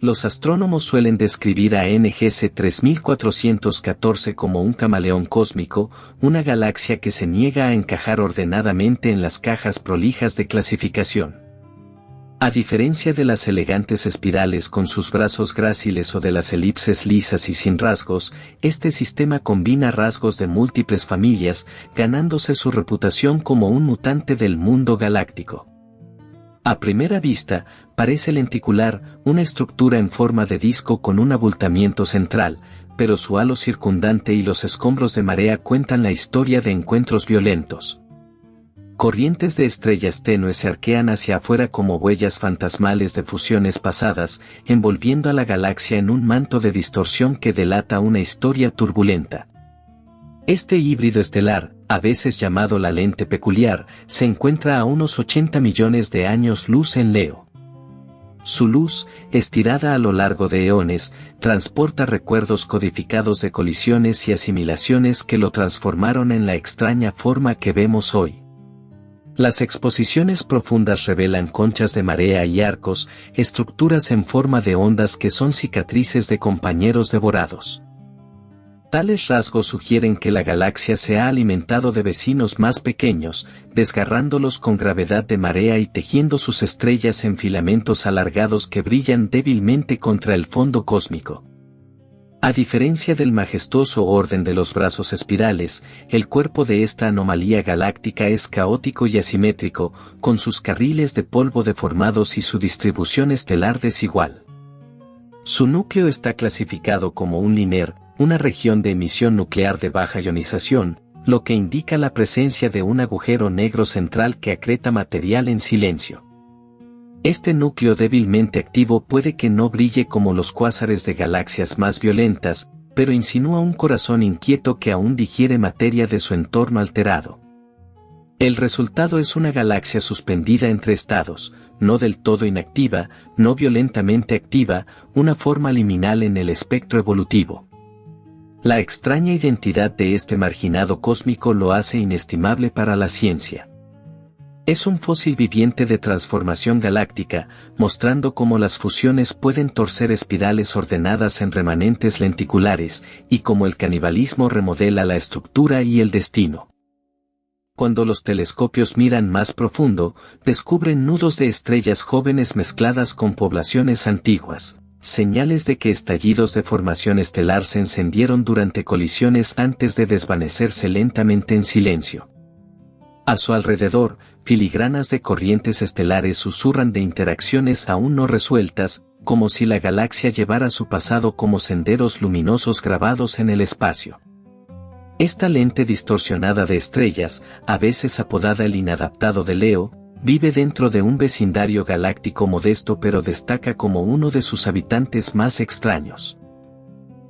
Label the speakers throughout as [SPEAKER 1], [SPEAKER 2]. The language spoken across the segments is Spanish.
[SPEAKER 1] Los astrónomos suelen describir a NGC 3414 como un camaleón cósmico, una galaxia que se niega a encajar ordenadamente en las cajas prolijas de clasificación. A diferencia de las elegantes espirales con sus brazos gráciles o de las elipses lisas y sin rasgos, este sistema combina rasgos de múltiples familias, ganándose su reputación como un mutante del mundo galáctico. A primera vista, parece lenticular, una estructura en forma de disco con un abultamiento central, pero su halo circundante y los escombros de marea cuentan la historia de encuentros violentos. Corrientes de estrellas tenues se arquean hacia afuera como huellas fantasmales de fusiones pasadas, envolviendo a la galaxia en un manto de distorsión que delata una historia turbulenta. Este híbrido estelar, a veces llamado la lente peculiar, se encuentra a unos 80 millones de años luz en Leo. Su luz, estirada a lo largo de eones, transporta recuerdos codificados de colisiones y asimilaciones que lo transformaron en la extraña forma que vemos hoy. Las exposiciones profundas revelan conchas de marea y arcos, estructuras en forma de ondas que son cicatrices de compañeros devorados. Tales rasgos sugieren que la galaxia se ha alimentado de vecinos más pequeños, desgarrándolos con gravedad de marea y tejiendo sus estrellas en filamentos alargados que brillan débilmente contra el fondo cósmico. A diferencia del majestuoso orden de los brazos espirales, el cuerpo de esta anomalía galáctica es caótico y asimétrico, con sus carriles de polvo deformados y su distribución estelar desigual. Su núcleo está clasificado como un LINER, una región de emisión nuclear de baja ionización, lo que indica la presencia de un agujero negro central que acreta material en silencio. Este núcleo débilmente activo puede que no brille como los cuásares de galaxias más violentas, pero insinúa un corazón inquieto que aún digiere materia de su entorno alterado. El resultado es una galaxia suspendida entre estados, no del todo inactiva, no violentamente activa, una forma liminal en el espectro evolutivo. La extraña identidad de este marginado cósmico lo hace inestimable para la ciencia. Es un fósil viviente de transformación galáctica, mostrando cómo las fusiones pueden torcer espirales ordenadas en remanentes lenticulares, y cómo el canibalismo remodela la estructura y el destino. Cuando los telescopios miran más profundo, descubren nudos de estrellas jóvenes mezcladas con poblaciones antiguas, señales de que estallidos de formación estelar se encendieron durante colisiones antes de desvanecerse lentamente en silencio. A su alrededor, filigranas de corrientes estelares susurran de interacciones aún no resueltas, como si la galaxia llevara su pasado como senderos luminosos grabados en el espacio. Esta lente distorsionada de estrellas, a veces apodada el inadaptado de Leo, vive dentro de un vecindario galáctico modesto pero destaca como uno de sus habitantes más extraños.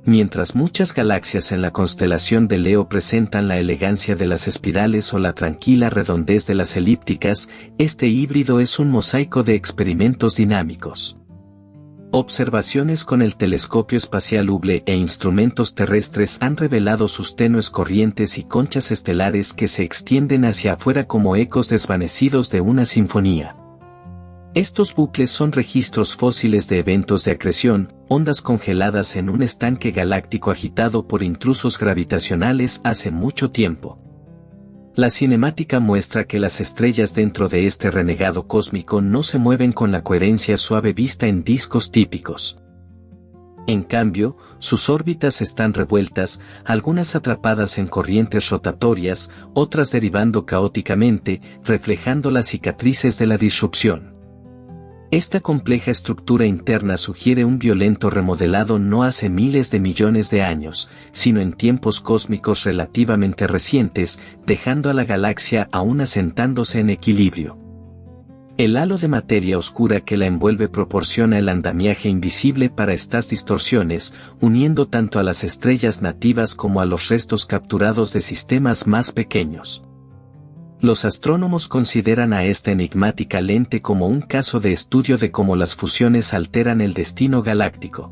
[SPEAKER 1] Mientras muchas galaxias en la constelación de Leo presentan la elegancia de las espirales o la tranquila redondez de las elípticas, este híbrido es un mosaico de experimentos dinámicos. Observaciones con el telescopio espacial Hubble e instrumentos terrestres han revelado sus tenues corrientes y conchas estelares que se extienden hacia afuera como ecos desvanecidos de una sinfonía. Estos bucles son registros fósiles de eventos de acreción, ondas congeladas en un estanque galáctico agitado por intrusos gravitacionales hace mucho tiempo. La cinemática muestra que las estrellas dentro de este renegado cósmico no se mueven con la coherencia suave vista en discos típicos. En cambio, sus órbitas están revueltas, algunas atrapadas en corrientes rotatorias, otras derivando caóticamente, reflejando las cicatrices de la disrupción. Esta compleja estructura interna sugiere un violento remodelado no hace miles de millones de años, sino en tiempos cósmicos relativamente recientes, dejando a la galaxia aún asentándose en equilibrio. El halo de materia oscura que la envuelve proporciona el andamiaje invisible para estas distorsiones, uniendo tanto a las estrellas nativas como a los restos capturados de sistemas más pequeños. Los astrónomos consideran a esta enigmática lente como un caso de estudio de cómo las fusiones alteran el destino galáctico.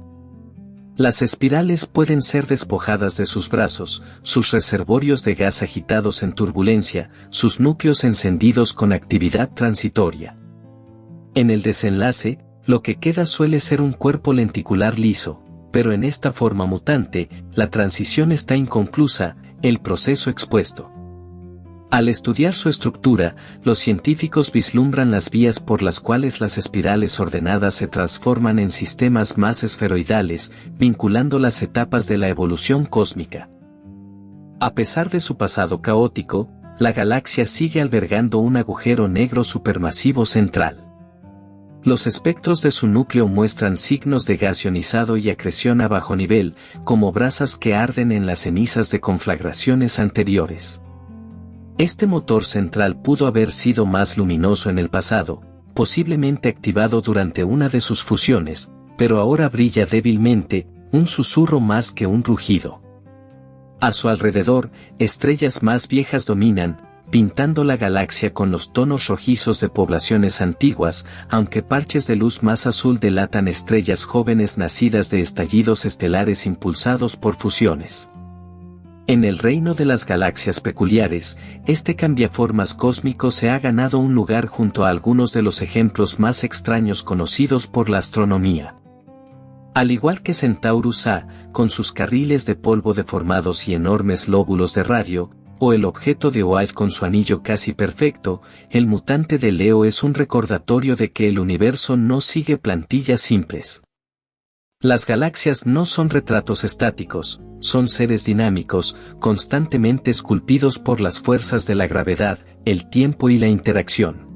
[SPEAKER 1] Las espirales pueden ser despojadas de sus brazos, sus reservorios de gas agitados en turbulencia, sus núcleos encendidos con actividad transitoria. En el desenlace, Lo que queda suele ser un cuerpo lenticular liso, pero en esta forma mutante, la transición está inconclusa, el proceso expuesto. Al estudiar su estructura, los científicos vislumbran las vías por las cuales las espirales ordenadas se transforman en sistemas más esferoidales, vinculando las etapas de la evolución cósmica. A pesar de su pasado caótico, la galaxia sigue albergando un agujero negro supermasivo central. Los espectros de su núcleo muestran signos de gas ionizado y acreción a bajo nivel, como brasas que arden en las cenizas de conflagraciones anteriores. Este motor central pudo haber sido más luminoso en el pasado, posiblemente activado durante una de sus fusiones, pero ahora brilla débilmente, un susurro más que un rugido. A su alrededor, estrellas más viejas dominan, pintando la galaxia con los tonos rojizos de poblaciones antiguas, aunque parches de luz más azul delatan estrellas jóvenes nacidas de estallidos estelares impulsados por fusiones. En el reino de las galaxias peculiares, este cambiaformas cósmico se ha ganado un lugar junto a algunos de los ejemplos más extraños conocidos por la astronomía. Al igual que Centaurus A, con sus carriles de polvo deformados y enormes lóbulos de radio, o el objeto de Oort con su anillo casi perfecto, el mutante de Leo es un recordatorio de que el universo no sigue plantillas simples. Las galaxias no son retratos estáticos, son seres dinámicos, constantemente esculpidos por las fuerzas de la gravedad, el tiempo y la interacción.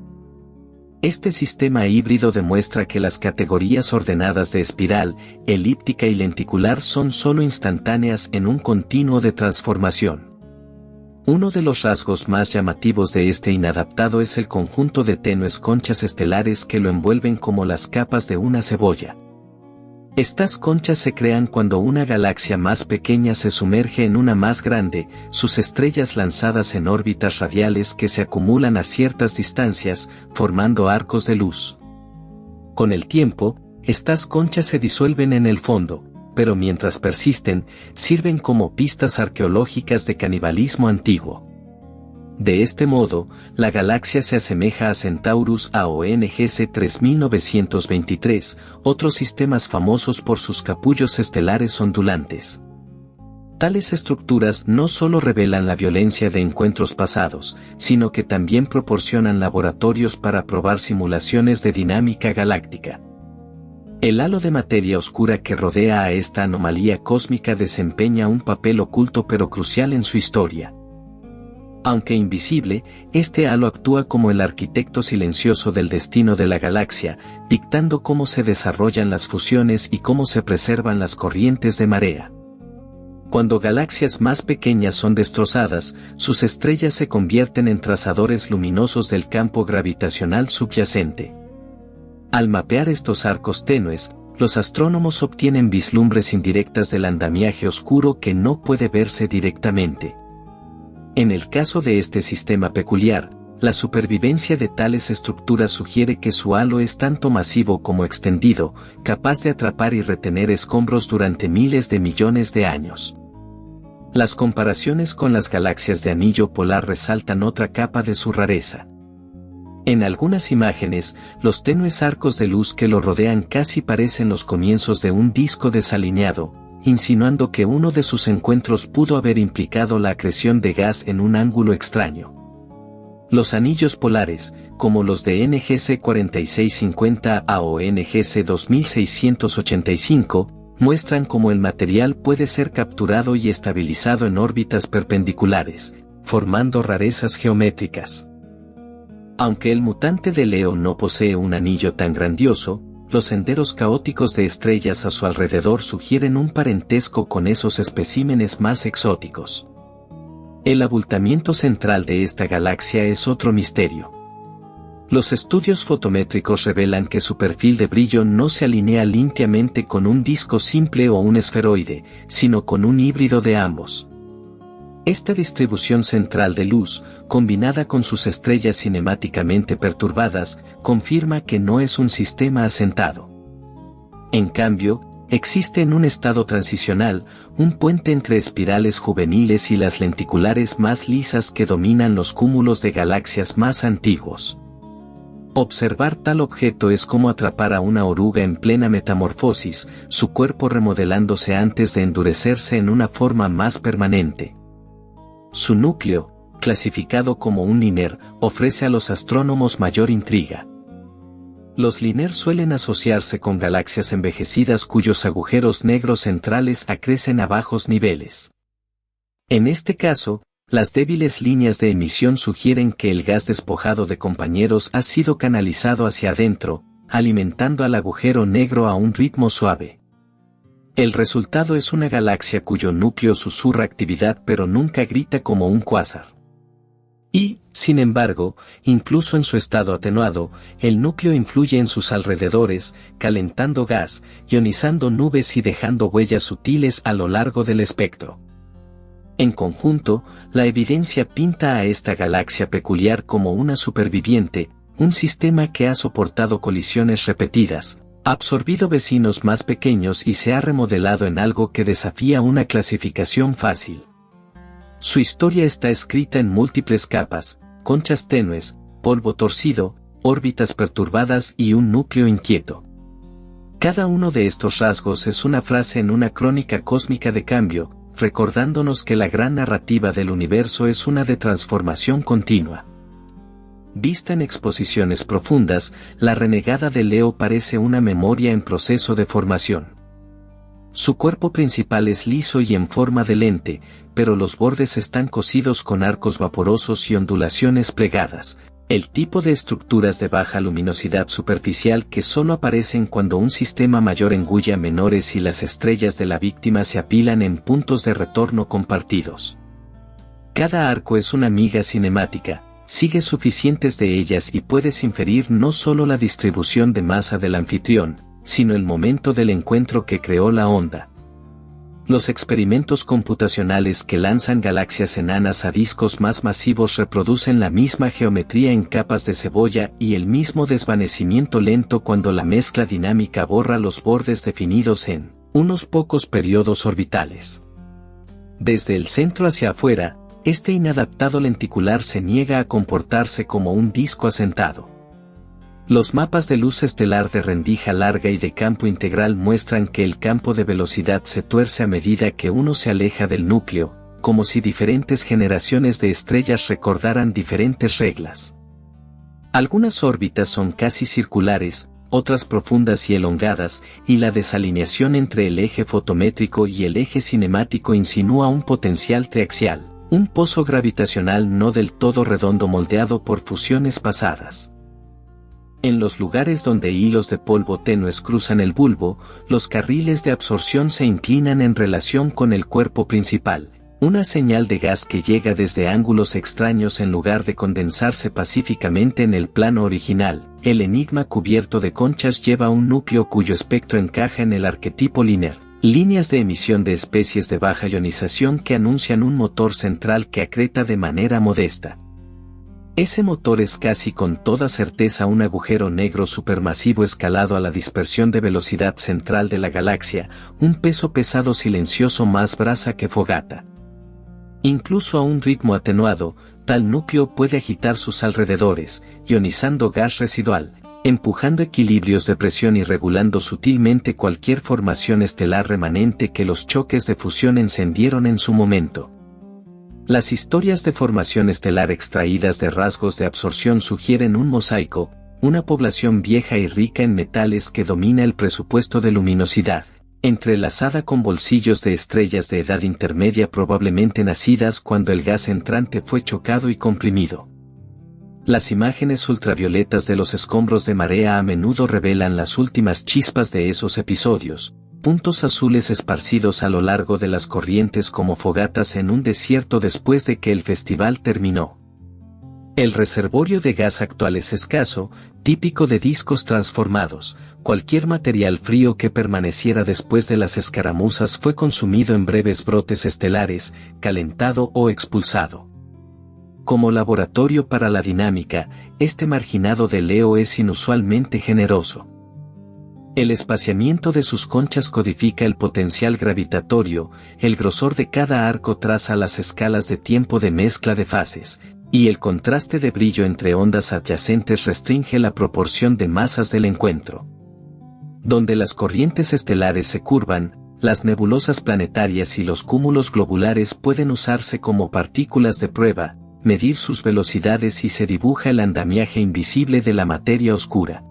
[SPEAKER 1] Este sistema híbrido demuestra que las categorías ordenadas de espiral, elíptica y lenticular son solo instantáneas en un continuo de transformación. Uno de los rasgos más llamativos de este inadaptado es el conjunto de tenues conchas estelares que lo envuelven como las capas de una cebolla. Estas conchas se crean cuando una galaxia más pequeña se sumerge en una más grande, sus estrellas lanzadas en órbitas radiales que se acumulan a ciertas distancias, formando arcos de luz. Con el tiempo, estas conchas se disuelven en el fondo, pero mientras persisten, sirven como pistas arqueológicas de canibalismo antiguo. De este modo, la galaxia se asemeja a Centaurus A o NGC 3923, otros sistemas famosos por sus capullos estelares ondulantes. Tales estructuras no solo revelan la violencia de encuentros pasados, sino que también proporcionan laboratorios para probar simulaciones de dinámica galáctica. El halo de materia oscura que rodea a esta anomalía cósmica desempeña un papel oculto pero crucial en su historia. Aunque invisible, este halo actúa como el arquitecto silencioso del destino de la galaxia, dictando cómo se desarrollan las fusiones y cómo se preservan las corrientes de marea. Cuando galaxias más pequeñas son destrozadas, sus estrellas se convierten en trazadores luminosos del campo gravitacional subyacente. Al mapear estos arcos tenues, los astrónomos obtienen vislumbres indirectas del andamiaje oscuro que no puede verse directamente. En el caso de este sistema peculiar, la supervivencia de tales estructuras sugiere que su halo es tanto masivo como extendido, capaz de atrapar y retener escombros durante miles de millones de años. Las comparaciones con las galaxias de anillo polar resaltan otra capa de su rareza. En algunas imágenes, los tenues arcos de luz que lo rodean casi parecen los comienzos de un disco desalineado, insinuando que uno de sus encuentros pudo haber implicado la acreción de gas en un ángulo extraño. Los anillos polares, como los de NGC 4650A o NGC 2685, muestran cómo el material puede ser capturado y estabilizado en órbitas perpendiculares, formando rarezas geométricas. Aunque el mutante de Leo no posee un anillo tan grandioso, los senderos caóticos de estrellas a su alrededor sugieren un parentesco con esos especímenes más exóticos. El abultamiento central de esta galaxia es otro misterio. Los estudios fotométricos revelan que su perfil de brillo no se alinea limpiamente con un disco simple o un esferoide, sino con un híbrido de ambos. Esta distribución central de luz, combinada con sus estrellas cinemáticamente perturbadas, confirma que no es un sistema asentado. En cambio, existe en un estado transicional, un puente entre espirales juveniles y las lenticulares más lisas que dominan los cúmulos de galaxias más antiguos. Observar tal objeto es como atrapar a una oruga en plena metamorfosis, su cuerpo remodelándose antes de endurecerse en una forma más permanente. Su núcleo, clasificado como un LINER, ofrece a los astrónomos mayor intriga. Los LINER suelen asociarse con galaxias envejecidas cuyos agujeros negros centrales acrecen a bajos niveles. En este caso, las débiles líneas de emisión sugieren que el gas despojado de compañeros ha sido canalizado hacia adentro, alimentando al agujero negro a un ritmo suave. El resultado es una galaxia cuyo núcleo susurra actividad pero nunca grita como un cuásar. Y, sin embargo, incluso en su estado atenuado, el núcleo influye en sus alrededores, calentando gas, ionizando nubes y dejando huellas sutiles a lo largo del espectro. En conjunto, la evidencia pinta a esta galaxia peculiar como una superviviente, un sistema que ha soportado colisiones repetidas, ha absorbido vecinos más pequeños y se ha remodelado en algo que desafía una clasificación fácil. Su historia está escrita en múltiples capas, conchas tenues, polvo torcido, órbitas perturbadas y un núcleo inquieto. Cada uno de estos rasgos es una frase en una crónica cósmica de cambio, recordándonos que la gran narrativa del universo es una de transformación continua. Vista en exposiciones profundas, la renegada de Leo parece una memoria en proceso de formación. Su cuerpo principal es liso y en forma de lente, pero los bordes están cosidos con arcos vaporosos y ondulaciones plegadas, el tipo de estructuras de baja luminosidad superficial que solo aparecen cuando un sistema mayor engulle a menores y las estrellas de la víctima se apilan en puntos de retorno compartidos. Cada arco es una miga cinemática, sigue suficientes de ellas y puedes inferir no solo la distribución de masa del anfitrión, sino el momento del encuentro que creó la onda. Los experimentos computacionales que lanzan galaxias enanas a discos más masivos reproducen la misma geometría en capas de cebolla y el mismo desvanecimiento lento cuando la mezcla dinámica borra los bordes definidos en unos pocos periodos orbitales. Desde el centro hacia afuera, este inadaptado lenticular se niega a comportarse como un disco asentado. Los mapas de luz estelar de rendija larga y de campo integral muestran que el campo de velocidad se tuerce a medida que uno se aleja del núcleo, como si diferentes generaciones de estrellas recordaran diferentes reglas. Algunas órbitas son casi circulares, otras profundas y elongadas, y la desalineación entre el eje fotométrico y el eje cinemático insinúa un potencial triaxial, un pozo gravitacional no del todo redondo moldeado por fusiones pasadas. En los lugares donde hilos de polvo tenues cruzan el bulbo, los carriles de absorción se inclinan en relación con el cuerpo principal, una señal de gas que llega desde ángulos extraños en lugar de condensarse pacíficamente en el plano original. El enigma cubierto de conchas lleva un núcleo cuyo espectro encaja en el arquetipo LINER, líneas de emisión de especies de baja ionización que anuncian un motor central que acreta de manera modesta. Ese motor es casi con toda certeza un agujero negro supermasivo escalado a la dispersión de velocidad central de la galaxia, un peso pesado silencioso más brasa que fogata. Incluso a un ritmo atenuado, tal núcleo puede agitar sus alrededores, ionizando gas residual, empujando equilibrios de presión y regulando sutilmente cualquier formación estelar remanente que los choques de fusión encendieron en su momento. Las historias de formación estelar extraídas de rasgos de absorción sugieren un mosaico, una población vieja y rica en metales que domina el presupuesto de luminosidad, entrelazada con bolsillos de estrellas de edad intermedia probablemente nacidas cuando el gas entrante fue chocado y comprimido. Las imágenes ultravioletas de los escombros de marea a menudo revelan las últimas chispas de esos episodios, puntos azules esparcidos a lo largo de las corrientes como fogatas en un desierto después de que el festival terminó. El reservorio de gas actual es escaso, típico de discos transformados. Cualquier material frío que permaneciera después de las escaramuzas fue consumido en breves brotes estelares, calentado o expulsado. Como laboratorio para la dinámica, este marginado de Leo es inusualmente generoso. El espaciamiento de sus conchas codifica el potencial gravitatorio, el grosor de cada arco traza las escalas de tiempo de mezcla de fases, Y el contraste de brillo entre ondas adyacentes restringe la proporción de masas del encuentro. Donde las corrientes estelares se curvan, las nebulosas planetarias y los cúmulos globulares pueden usarse como partículas de prueba, medir sus velocidades y se dibuja el andamiaje invisible de la materia oscura.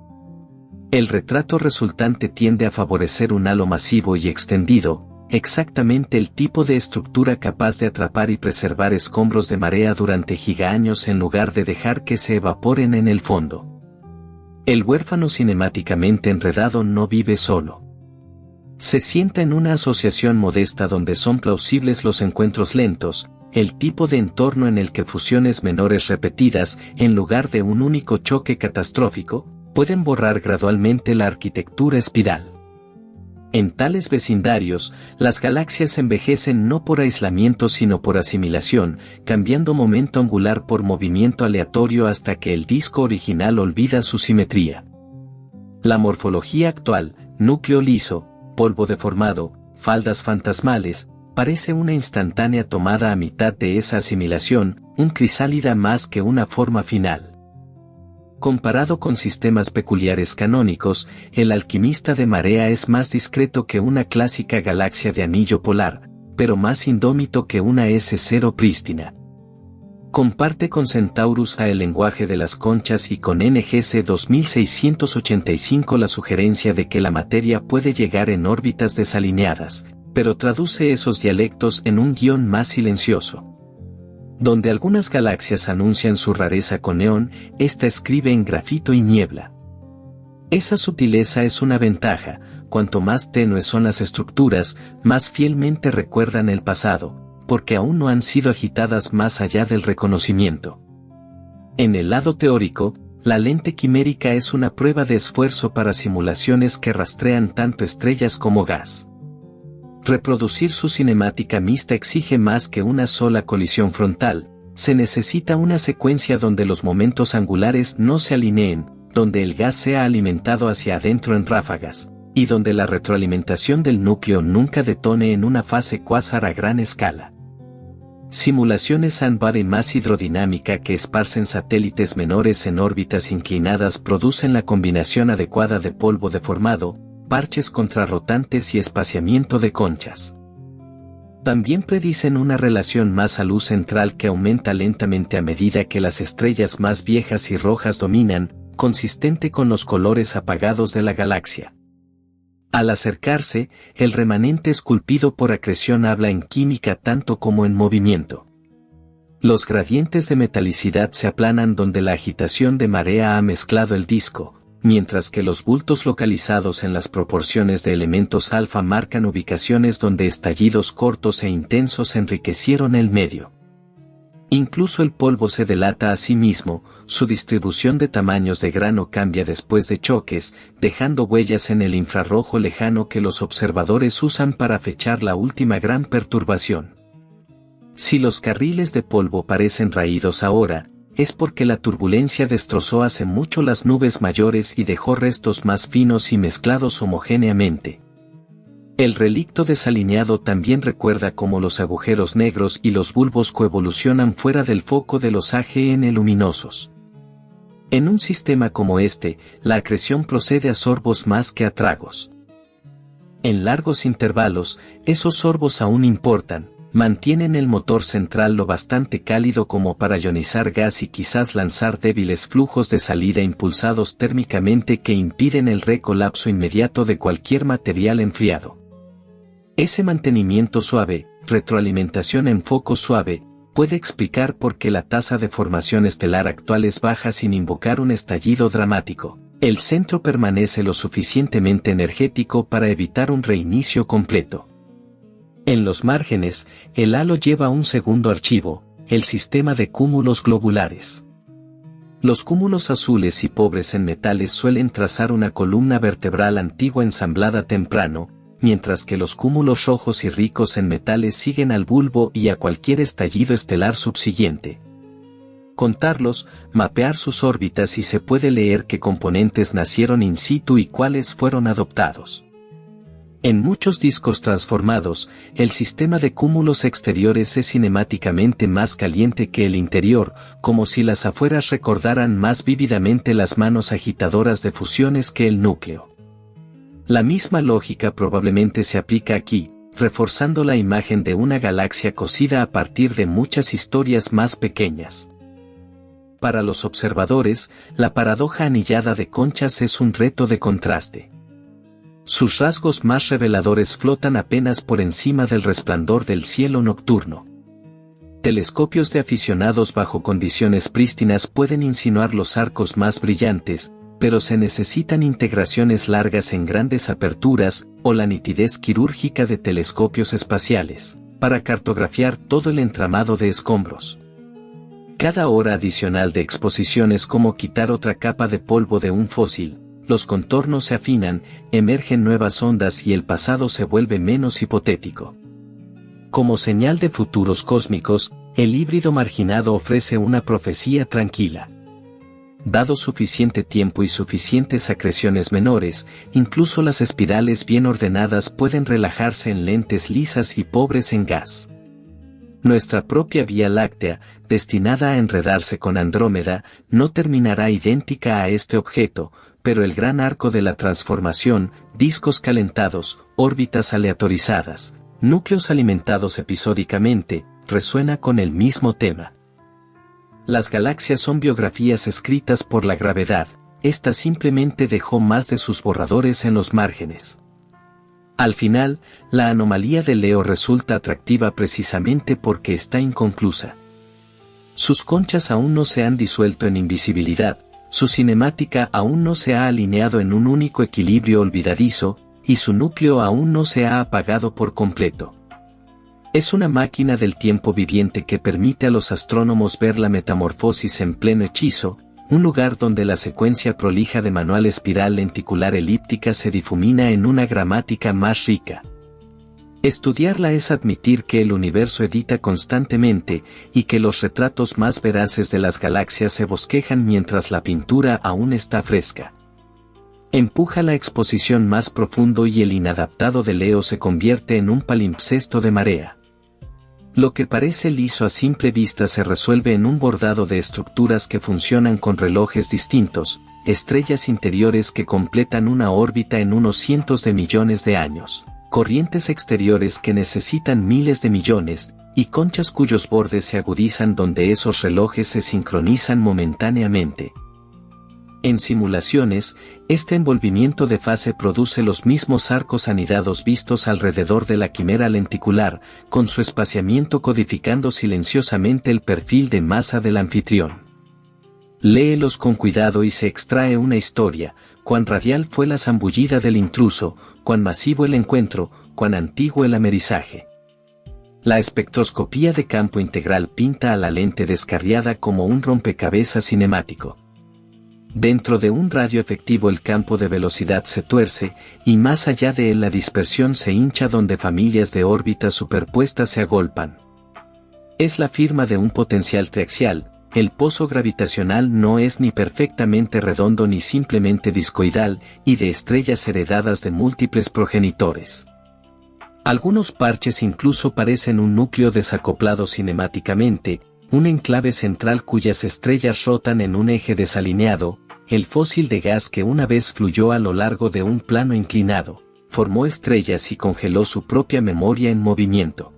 [SPEAKER 1] El retrato resultante tiende a favorecer un halo masivo y extendido, exactamente el tipo de estructura capaz de atrapar y preservar escombros de marea durante gigaaños en lugar de dejar que se evaporen en el fondo. El huérfano cinemáticamente enredado no vive solo. Se sienta en una asociación modesta donde son plausibles los encuentros lentos, el tipo de entorno en el que fusiones menores repetidas, en lugar de un único choque catastrófico, pueden borrar gradualmente la arquitectura espiral. En tales vecindarios, las galaxias envejecen no por aislamiento sino por asimilación, cambiando momento angular por movimiento aleatorio hasta que el disco original olvida su simetría. La morfología actual, núcleo liso, polvo deformado, faldas fantasmales, parece una instantánea tomada a mitad de esa asimilación, un crisálida más que una forma final. Comparado con sistemas peculiares canónicos, el alquimista de marea es más discreto que una clásica galaxia de anillo polar, pero más indómito que una S0 prístina. Comparte con Centaurus A el lenguaje de las conchas y con NGC 2685 la sugerencia de que la materia puede llegar en órbitas desalineadas, pero traduce esos dialectos en un guión más silencioso. Donde algunas galaxias anuncian su rareza con neón, esta escribe en grafito y niebla. Esa sutileza es una ventaja, cuanto más tenues son las estructuras, más fielmente recuerdan el pasado, porque aún no han sido agitadas más allá del reconocimiento. En el lado teórico, la lente quimérica es una prueba de esfuerzo para simulaciones que rastrean tanto estrellas como gas. Reproducir su cinemática mixta exige más que una sola colisión frontal, se necesita una secuencia donde los momentos angulares no se alineen, donde el gas sea alimentado hacia adentro en ráfagas, y donde la retroalimentación del núcleo nunca detone en una fase cuásar a gran escala. Simulaciones Sandbar y más hidrodinámica que esparcen satélites menores en órbitas inclinadas producen la combinación adecuada de polvo deformado, parches contrarrotantes y espaciamiento de conchas. También predicen una relación masa-luz central que aumenta lentamente a medida que las estrellas más viejas y rojas dominan, consistente con los colores apagados de la galaxia. Al acercarse, el remanente esculpido por acreción habla en química tanto como en movimiento. Los gradientes de metalicidad se aplanan donde la agitación de marea ha mezclado el disco, mientras que los bultos localizados en las proporciones de elementos alfa marcan ubicaciones donde estallidos cortos e intensos enriquecieron el medio. Incluso el polvo se delata a sí mismo, su distribución de tamaños de grano cambia después de choques, dejando huellas en el infrarrojo lejano que los observadores usan para fechar la última gran perturbación. Si los carriles de polvo parecen raídos ahora, es porque la turbulencia destrozó hace mucho las nubes mayores y dejó restos más finos y mezclados homogéneamente. El relicto desalineado también recuerda cómo los agujeros negros y los bulbos coevolucionan fuera del foco de los AGN luminosos. En un sistema como este, la acreción procede a sorbos más que a tragos. En largos intervalos, esos sorbos aún importan, mantienen el motor central lo bastante cálido como para ionizar gas y quizás lanzar débiles flujos de salida impulsados térmicamente que impiden el recolapso inmediato de cualquier material enfriado. Ese mantenimiento suave, retroalimentación en foco suave, puede explicar por qué la tasa de formación estelar actual es baja sin invocar un estallido dramático. El centro permanece lo suficientemente energético para evitar un reinicio completo. En los márgenes, el halo lleva un segundo archivo, el sistema de cúmulos globulares. Los cúmulos azules y pobres en metales suelen trazar una columna vertebral antigua ensamblada temprano, mientras que los cúmulos rojos y ricos en metales siguen al bulbo y a cualquier estallido estelar subsiguiente. Contarlos, mapear sus órbitas y se puede leer qué componentes nacieron in situ y cuáles fueron adoptados. En muchos discos transformados, el sistema de cúmulos exteriores es cinemáticamente más caliente que el interior, como si las afueras recordaran más vívidamente las manos agitadoras de fusiones que el núcleo. La misma lógica probablemente se aplica aquí, reforzando la imagen de una galaxia cosida a partir de muchas historias más pequeñas. Para los observadores, la paradoja anillada de conchas es un reto de contraste. Sus rasgos más reveladores flotan apenas por encima del resplandor del cielo nocturno. Telescopios de aficionados bajo condiciones prístinas pueden insinuar los arcos más brillantes, pero se necesitan integraciones largas en grandes aperturas, o la nitidez quirúrgica de telescopios espaciales, para cartografiar todo el entramado de escombros. Cada hora adicional de exposición es como quitar otra capa de polvo de un fósil. Los contornos se afinan, emergen nuevas ondas y el pasado se vuelve menos hipotético. Como señal de futuros cósmicos, el híbrido marginado ofrece una profecía tranquila. Dado suficiente tiempo y suficientes acreciones menores, incluso las espirales bien ordenadas pueden relajarse en lentes lisas y pobres en gas. Nuestra propia Vía Láctea, destinada a enredarse con Andrómeda, no terminará idéntica a este objeto, pero el gran arco de la transformación, discos calentados, órbitas aleatorizadas, núcleos alimentados episódicamente, resuena con el mismo tema. Las galaxias son biografías escritas por la gravedad, esta simplemente dejó más de sus borradores en los márgenes. Al final, la anomalía de Leo resulta atractiva precisamente porque está inconclusa. Sus conchas aún no se han disuelto en invisibilidad, su cinemática aún no se ha alineado en un único equilibrio olvidadizo, y su núcleo aún no se ha apagado por completo. Es una máquina del tiempo viviente que permite a los astrónomos ver la metamorfosis en pleno hechizo, un lugar donde la secuencia prolija de manual espiral lenticular elíptica se difumina en una gramática más rica. Estudiarla es admitir que el universo edita constantemente y que los retratos más veraces de las galaxias se bosquejan mientras la pintura aún está fresca. Empuja la exposición más profundo y el inadaptado de Leo se convierte en un palimpsesto de marea. Lo que parece liso a simple vista se resuelve en un bordado de estructuras que funcionan con relojes distintos, estrellas interiores que completan una órbita en unos cientos de millones de años, corrientes exteriores que necesitan miles de millones, y conchas cuyos bordes se agudizan donde esos relojes se sincronizan momentáneamente. En simulaciones, este envolvimiento de fase produce los mismos arcos anidados vistos alrededor de la quimera lenticular, con su espaciamiento codificando silenciosamente el perfil de masa del anfitrión. Léelos con cuidado y se extrae una historia: cuán radial fue la zambullida del intruso, cuán masivo el encuentro, cuán antiguo el amerizaje. La espectroscopía de campo integral pinta a la lente descarriada como un rompecabezas cinemático. Dentro de un radio efectivo el campo de velocidad se tuerce, y más allá de él la dispersión se hincha donde familias de órbitas superpuestas se agolpan. Es la firma de un potencial triaxial. El pozo gravitacional no es ni perfectamente redondo ni simplemente discoidal, y de estrellas heredadas de múltiples progenitores. Algunos parches incluso parecen un núcleo desacoplado cinemáticamente, un enclave central cuyas estrellas rotan en un eje desalineado, el fósil de gas que una vez fluyó a lo largo de un plano inclinado, formó estrellas y congeló su propia memoria en movimiento.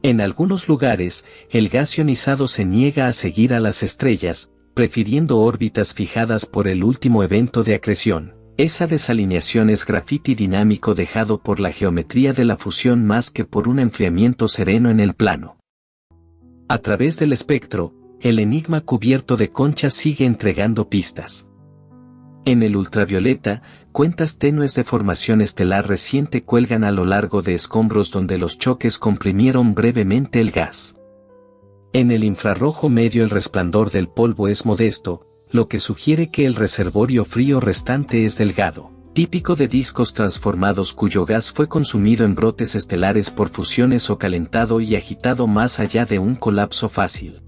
[SPEAKER 1] En algunos lugares, el gas ionizado se niega a seguir a las estrellas, prefiriendo órbitas fijadas por el último evento de acreción. Esa desalineación es grafiti dinámico dejado por la geometría de la fusión más que por un enfriamiento sereno en el plano. A través del espectro, el enigma cubierto de conchas sigue entregando pistas. En el ultravioleta, cuentas tenues de formación estelar reciente cuelgan a lo largo de escombros donde los choques comprimieron brevemente el gas. En el infrarrojo medio el resplandor del polvo es modesto, lo que sugiere que el reservorio frío restante es delgado, típico de discos transformados cuyo gas fue consumido en brotes estelares por fusiones o calentado y agitado más allá de un colapso fácil.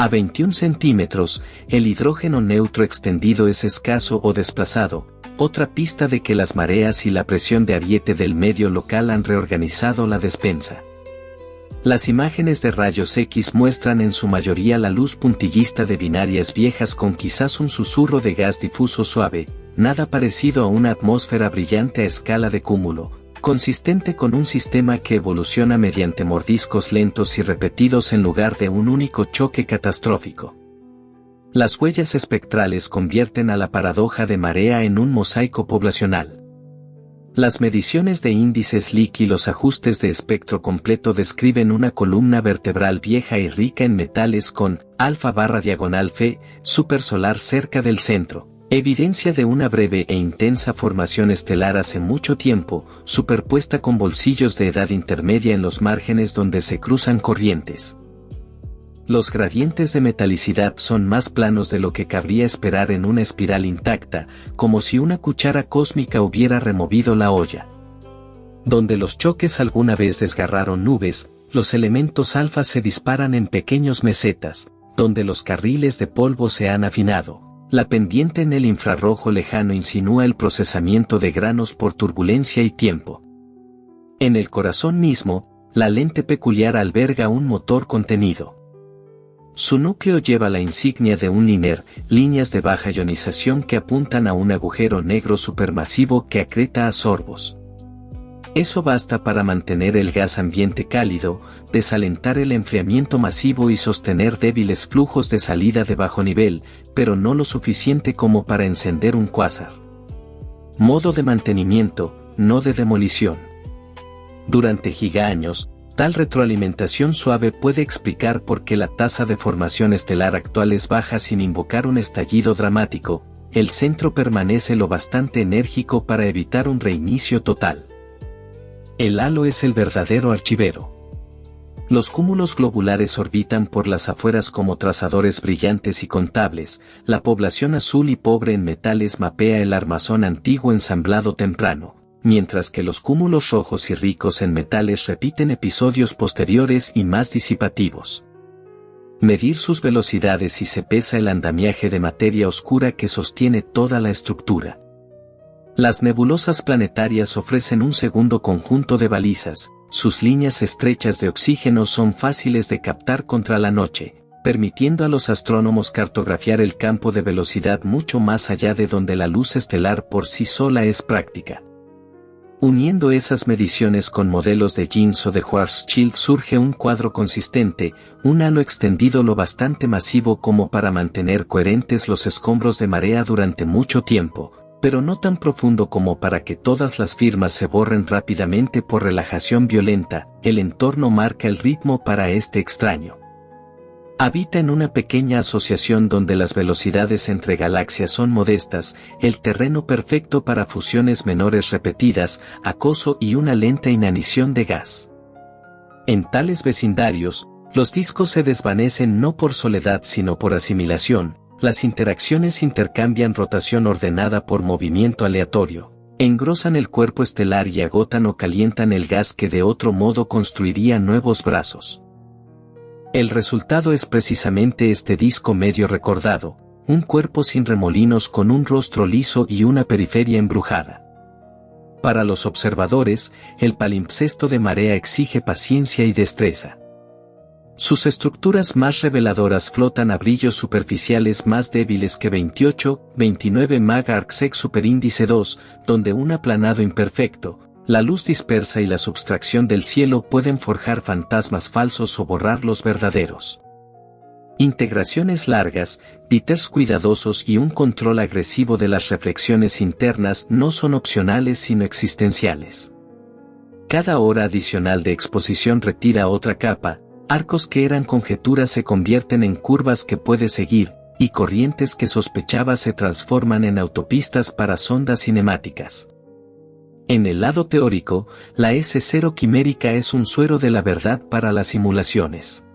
[SPEAKER 1] A 21 centímetros, el hidrógeno neutro extendido es escaso o desplazado, otra pista de que las mareas y la presión de ariete del medio local han reorganizado la despensa. Las imágenes de rayos X muestran en su mayoría la luz puntillista de binarias viejas con quizás un susurro de gas difuso suave, nada parecido a una atmósfera brillante a escala de cúmulo, consistente con un sistema que evoluciona mediante mordiscos lentos y repetidos en lugar de un único choque catastrófico. Las huellas espectrales convierten a la paradoja de marea en un mosaico poblacional. Las mediciones de índices Lick y los ajustes de espectro completo describen una columna vertebral vieja y rica en metales con alfa/F supersolar cerca del centro, evidencia de una breve e intensa formación estelar hace mucho tiempo, superpuesta con bolsillos de edad intermedia en los márgenes donde se cruzan corrientes. Los gradientes de metalicidad son más planos de lo que cabría esperar en una espiral intacta, como si una cuchara cósmica hubiera removido la olla. Donde los choques alguna vez desgarraron nubes, los elementos alfa se disparan en pequeños mesetas, donde los carriles de polvo se han afinado. La pendiente en el infrarrojo lejano insinúa el procesamiento de granos por turbulencia y tiempo. En el corazón mismo, la lente peculiar alberga un motor contenido. Su núcleo lleva la insignia de un LINER, líneas de baja ionización que apuntan a un agujero negro supermasivo que acreta a sorbos. Eso basta para mantener el gas ambiente cálido, desalentar el enfriamiento masivo y sostener débiles flujos de salida de bajo nivel, pero no lo suficiente como para encender un cuásar. Modo de mantenimiento, no de demolición. Durante gigaaños, tal retroalimentación suave puede explicar por qué la tasa de formación estelar actual es baja sin invocar un estallido dramático. El centro permanece lo bastante enérgico para evitar un reinicio total. El halo es el verdadero archivero. Los cúmulos globulares orbitan por las afueras como trazadores brillantes y contables. La población azul y pobre en metales mapea el armazón antiguo ensamblado temprano, mientras que los cúmulos rojos y ricos en metales repiten episodios posteriores y más disipativos. Medir sus velocidades y se pesa el andamiaje de materia oscura que sostiene toda la estructura. Las nebulosas planetarias ofrecen un segundo conjunto de balizas, sus líneas estrechas de oxígeno son fáciles de captar contra la noche, permitiendo a los astrónomos cartografiar el campo de velocidad mucho más allá de donde la luz estelar por sí sola es práctica. Uniendo esas mediciones con modelos de Jeans o de Schwarzschild surge un cuadro consistente, un halo extendido lo bastante masivo como para mantener coherentes los escombros de marea durante mucho tiempo, pero no tan profundo como para que todas las firmas se borren rápidamente por relajación violenta. El entorno marca el ritmo para este extraño. Habita en una pequeña asociación donde las velocidades entre galaxias son modestas, el terreno perfecto para fusiones menores repetidas, acoso y una lenta inanición de gas. En tales vecindarios, los discos se desvanecen no por soledad sino por asimilación, las interacciones intercambian rotación ordenada por movimiento aleatorio, engrosan el cuerpo estelar y agotan o calientan el gas que de otro modo construiría nuevos brazos. El resultado es precisamente este disco medio recordado, un cuerpo sin remolinos con un rostro liso y una periferia embrujada. Para los observadores, el palimpsesto de marea exige paciencia y destreza. Sus estructuras más reveladoras flotan a brillos superficiales más débiles que 28-29 MHz superíndice 2, donde un aplanado imperfecto, la luz dispersa y la subtracción del cielo pueden forjar fantasmas falsos o borrar los verdaderos. Integraciones largas, jitters cuidadosos y un control agresivo de las reflexiones internas no son opcionales sino existenciales. Cada hora adicional de exposición retira otra capa, arcos que eran conjeturas se convierten en curvas que puede seguir, y corrientes que sospechaba se transforman en autopistas para sondas cinemáticas. En el lado teórico, la S0 quimérica es un suero de la verdad para las simulaciones.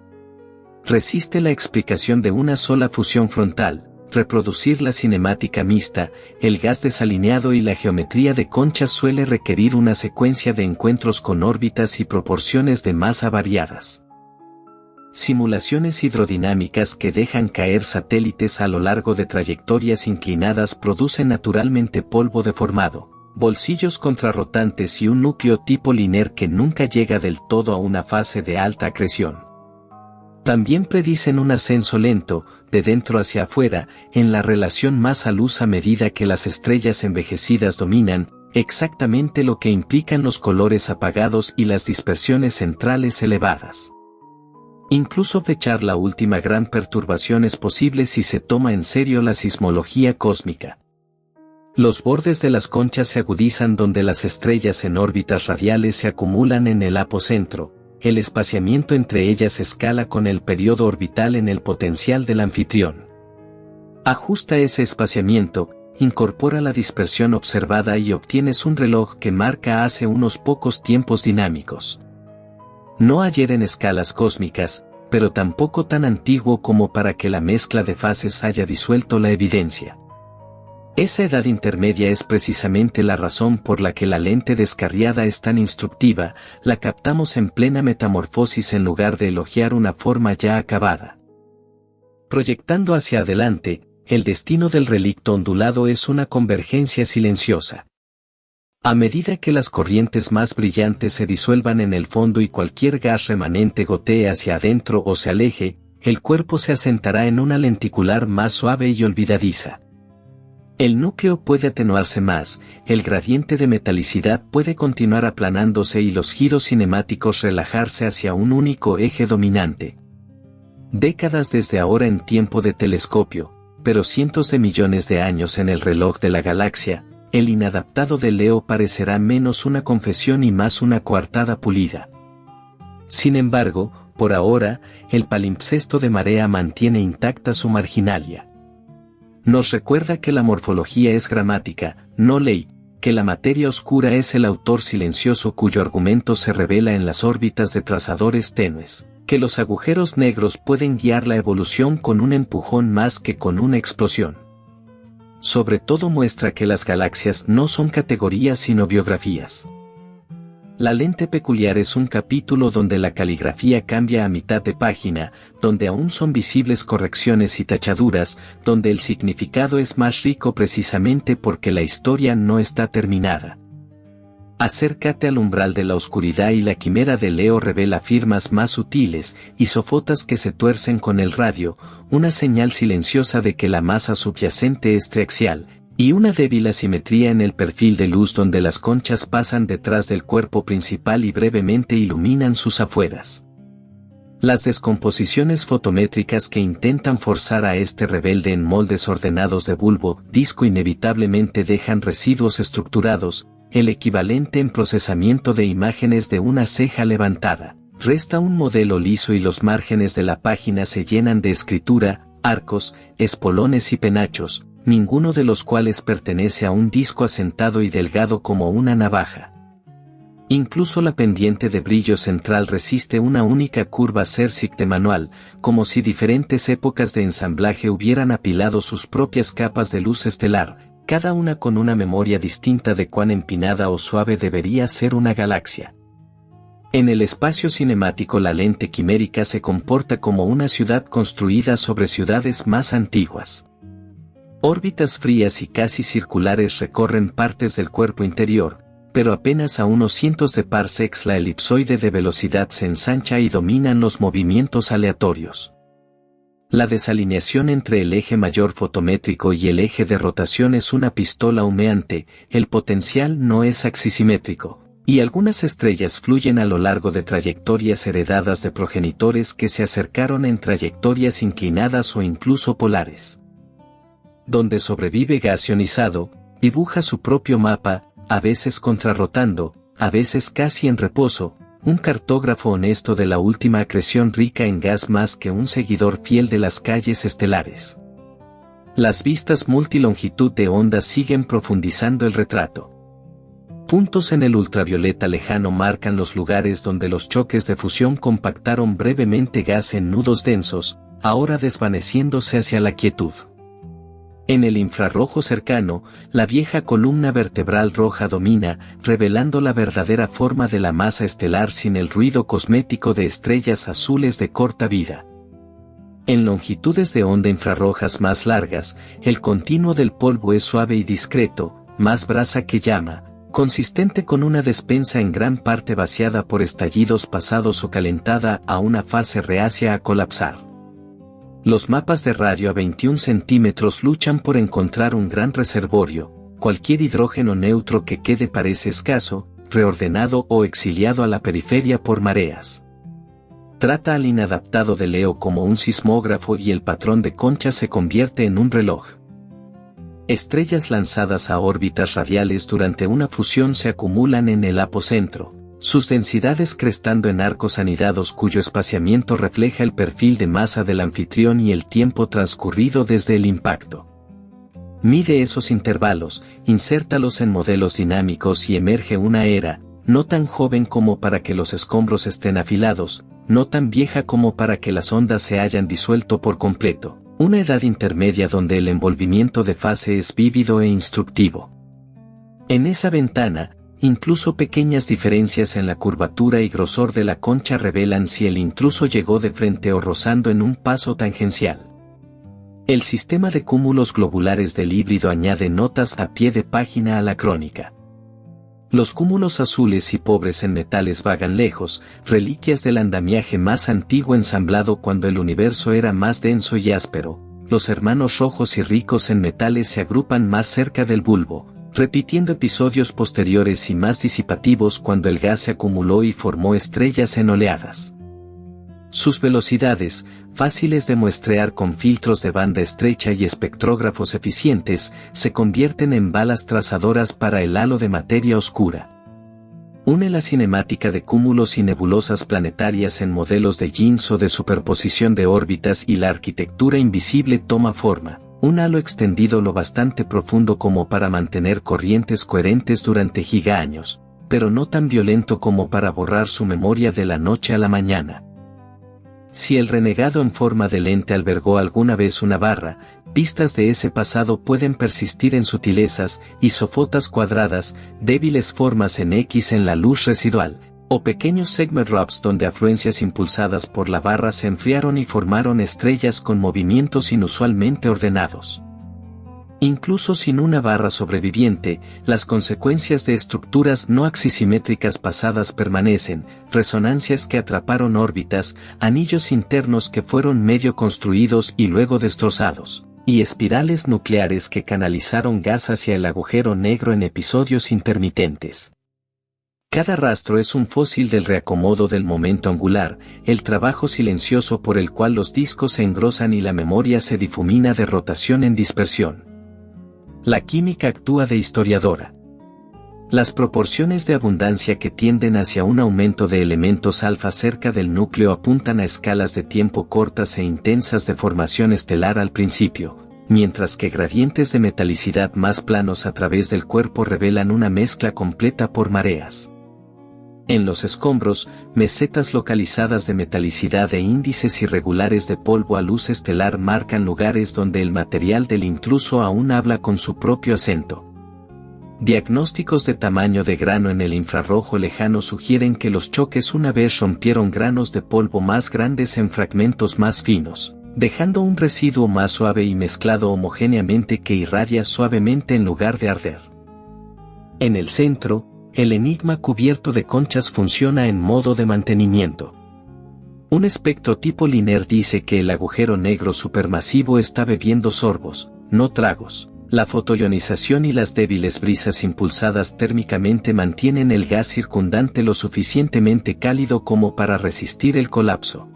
[SPEAKER 1] Resiste la explicación de una sola fusión frontal, reproducir la cinemática mixta, el gas desalineado y la geometría de conchas suele requerir una secuencia de encuentros con órbitas y proporciones de masa variadas. Simulaciones hidrodinámicas que dejan caer satélites a lo largo de trayectorias inclinadas producen naturalmente polvo deformado, bolsillos contrarrotantes y un núcleo tipo LINER que nunca llega del todo a una fase de alta acreción. También predicen un ascenso lento, de dentro hacia afuera, en la relación masa-luz a medida que las estrellas envejecidas dominan, exactamente lo que implican los colores apagados y las dispersiones centrales elevadas. Incluso fechar la última gran perturbación es posible si se toma en serio la sismología cósmica. Los bordes de las conchas se agudizan donde las estrellas en órbitas radiales se acumulan en el apocentro. El espaciamiento entre ellas escala con el periodo orbital en el potencial del anfitrión. Ajusta ese espaciamiento, incorpora la dispersión observada y obtienes un reloj que marca hace unos pocos tiempos dinámicos. No ayer en escalas cósmicas, pero tampoco tan antiguo como para que la mezcla de fases haya disuelto la evidencia. Esa edad intermedia es precisamente la razón por la que la lente descarriada es tan instructiva, la captamos en plena metamorfosis en lugar de elogiar una forma ya acabada. Proyectando hacia adelante, el destino del relicto ondulado es una convergencia silenciosa. A medida que las corrientes más brillantes se disuelvan en el fondo y cualquier gas remanente gotee hacia adentro o se aleje, el cuerpo se asentará en una lenticular más suave y olvidadiza. El núcleo puede atenuarse más, el gradiente de metalicidad puede continuar aplanándose y los giros cinemáticos relajarse hacia un único eje dominante. Décadas desde ahora en tiempo de telescopio, pero cientos de millones de años en el reloj de la galaxia, el inadaptado de Leo parecerá menos una confesión y más una coartada pulida. Sin embargo, por ahora, el palimpsesto de marea mantiene intacta su marginalia. Nos recuerda que la morfología es gramática, no ley, que la materia oscura es el autor silencioso cuyo argumento se revela en las órbitas de trazadores tenues, que los agujeros negros pueden guiar la evolución con un empujón más que con una explosión. Sobre todo muestra que las galaxias no son categorías sino biografías. La lente peculiar es un capítulo donde la caligrafía cambia a mitad de página, donde aún son visibles correcciones y tachaduras, donde el significado es más rico precisamente porque la historia no está terminada. Acércate al umbral de la oscuridad y la quimera de Leo revela firmas más sutiles, isofotas que se tuercen con el radio, una señal silenciosa de que la masa subyacente es triaxial, y una débil asimetría en el perfil de luz donde las conchas pasan detrás del cuerpo principal y brevemente iluminan sus afueras. Las descomposiciones fotométricas que intentan forzar a este rebelde en moldes ordenados de bulbo, disco inevitablemente dejan residuos estructurados, el equivalente en procesamiento de imágenes de una ceja levantada. Resta un modelo liso y los márgenes de la página se llenan de escritura, arcos, espolones y penachos, ninguno de los cuales pertenece a un disco asentado y delgado como una navaja. Incluso la pendiente de brillo central resiste una única curva Sersic manual, como si diferentes épocas de ensamblaje hubieran apilado sus propias capas de luz estelar, cada una con una memoria distinta de cuán empinada o suave debería ser una galaxia. En el espacio cinemático la lente quimérica se comporta como una ciudad construida sobre ciudades más antiguas. Órbitas frías y casi circulares recorren partes del cuerpo interior, pero apenas a unos cientos de parsecs la elipsoide de velocidad se ensancha y dominan los movimientos aleatorios. La desalineación entre el eje mayor fotométrico y el eje de rotación es una pistola humeante, el potencial no es axisimétrico, y algunas estrellas fluyen a lo largo de trayectorias heredadas de progenitores que se acercaron en trayectorias inclinadas o incluso polares. Donde sobrevive gas ionizado, dibuja su propio mapa, a veces contrarrotando, a veces casi en reposo, un cartógrafo honesto de la última acreción rica en gas más que un seguidor fiel de las calles estelares. Las vistas multilongitud de ondas siguen profundizando el retrato. Puntos en el ultravioleta lejano marcan los lugares donde los choques de fusión compactaron brevemente gas en nudos densos, ahora desvaneciéndose hacia la quietud. En el infrarrojo cercano, la vieja columna vertebral roja domina, revelando la verdadera forma de la masa estelar sin el ruido cosmético de estrellas azules de corta vida. En longitudes de onda infrarrojas más largas, el continuo del polvo es suave y discreto, más brasa que llama, consistente con una despensa en gran parte vaciada por estallidos pasados o calentada a una fase reacia a colapsar. Los mapas de radio a 21 centímetros luchan por encontrar un gran reservorio. Cualquier hidrógeno neutro que quede parece escaso, reordenado o exiliado a la periferia por mareas. Trata al inadaptado de Leo como un sismógrafo y el patrón de Concha se convierte en un reloj. Estrellas lanzadas a órbitas radiales durante una fusión se acumulan en el apocentro, sus densidades crestando en arcos anidados cuyo espaciamiento refleja el perfil de masa del anfitrión y el tiempo transcurrido desde el impacto. Mide esos intervalos, insértalos en modelos dinámicos y emerge una era, no tan joven como para que los escombros estén afilados, no tan vieja como para que las ondas se hayan disuelto por completo, una edad intermedia donde el envolvimiento de fase es vívido e instructivo. En esa ventana, incluso pequeñas diferencias en la curvatura y grosor de la concha revelan si el intruso llegó de frente o rozando en un paso tangencial. El sistema de cúmulos globulares del híbrido añade notas a pie de página a la crónica. Los cúmulos azules y pobres en metales vagan lejos, reliquias del andamiaje más antiguo ensamblado cuando el universo era más denso y áspero. Los hermanos rojos y ricos en metales se agrupan más cerca del bulbo, repitiendo episodios posteriores y más disipativos cuando el gas se acumuló y formó estrellas en oleadas. Sus velocidades, fáciles de muestrear con filtros de banda estrecha y espectrógrafos eficientes, se convierten en balas trazadoras para el halo de materia oscura. Une la cinemática de cúmulos y nebulosas planetarias en modelos de Jeans o de superposición de órbitas y la arquitectura invisible toma forma. Un halo extendido lo bastante profundo como para mantener corrientes coherentes durante gigaaños, pero no tan violento como para borrar su memoria de la noche a la mañana. Si el renegado en forma de lente albergó alguna vez una barra, pistas de ese pasado pueden persistir en sutilezas, isofotas cuadradas, débiles formas en X en la luz residual, o pequeños segment drops donde afluencias impulsadas por la barra se enfriaron y formaron estrellas con movimientos inusualmente ordenados. Incluso sin una barra sobreviviente, las consecuencias de estructuras no axisimétricas pasadas permanecen, resonancias que atraparon órbitas, anillos internos que fueron medio construidos y luego destrozados, y espirales nucleares que canalizaron gas hacia el agujero negro en episodios intermitentes. Cada rastro es un fósil del reacomodo del momento angular, el trabajo silencioso por el cual los discos se engrosan y la memoria se difumina de rotación en dispersión. La química actúa de historiadora. Las proporciones de abundancia que tienden hacia un aumento de elementos alfa cerca del núcleo apuntan a escalas de tiempo cortas e intensas de formación estelar al principio, mientras que gradientes de metalicidad más planos a través del cuerpo revelan una mezcla completa por mareas. En los escombros, mesetas localizadas de metalicidad e índices irregulares de polvo a luz estelar marcan lugares donde el material del intruso aún habla con su propio acento. Diagnósticos de tamaño de grano en el infrarrojo lejano sugieren que los choques una vez rompieron granos de polvo más grandes en fragmentos más finos, dejando un residuo más suave y mezclado homogéneamente que irradia suavemente en lugar de arder. En el centro, el enigma cubierto de conchas funciona en modo de mantenimiento. Un espectro tipo Liner dice que el agujero negro supermasivo está bebiendo sorbos, no tragos. La fotoionización y las débiles brisas impulsadas térmicamente mantienen el gas circundante lo suficientemente cálido como para resistir el colapso.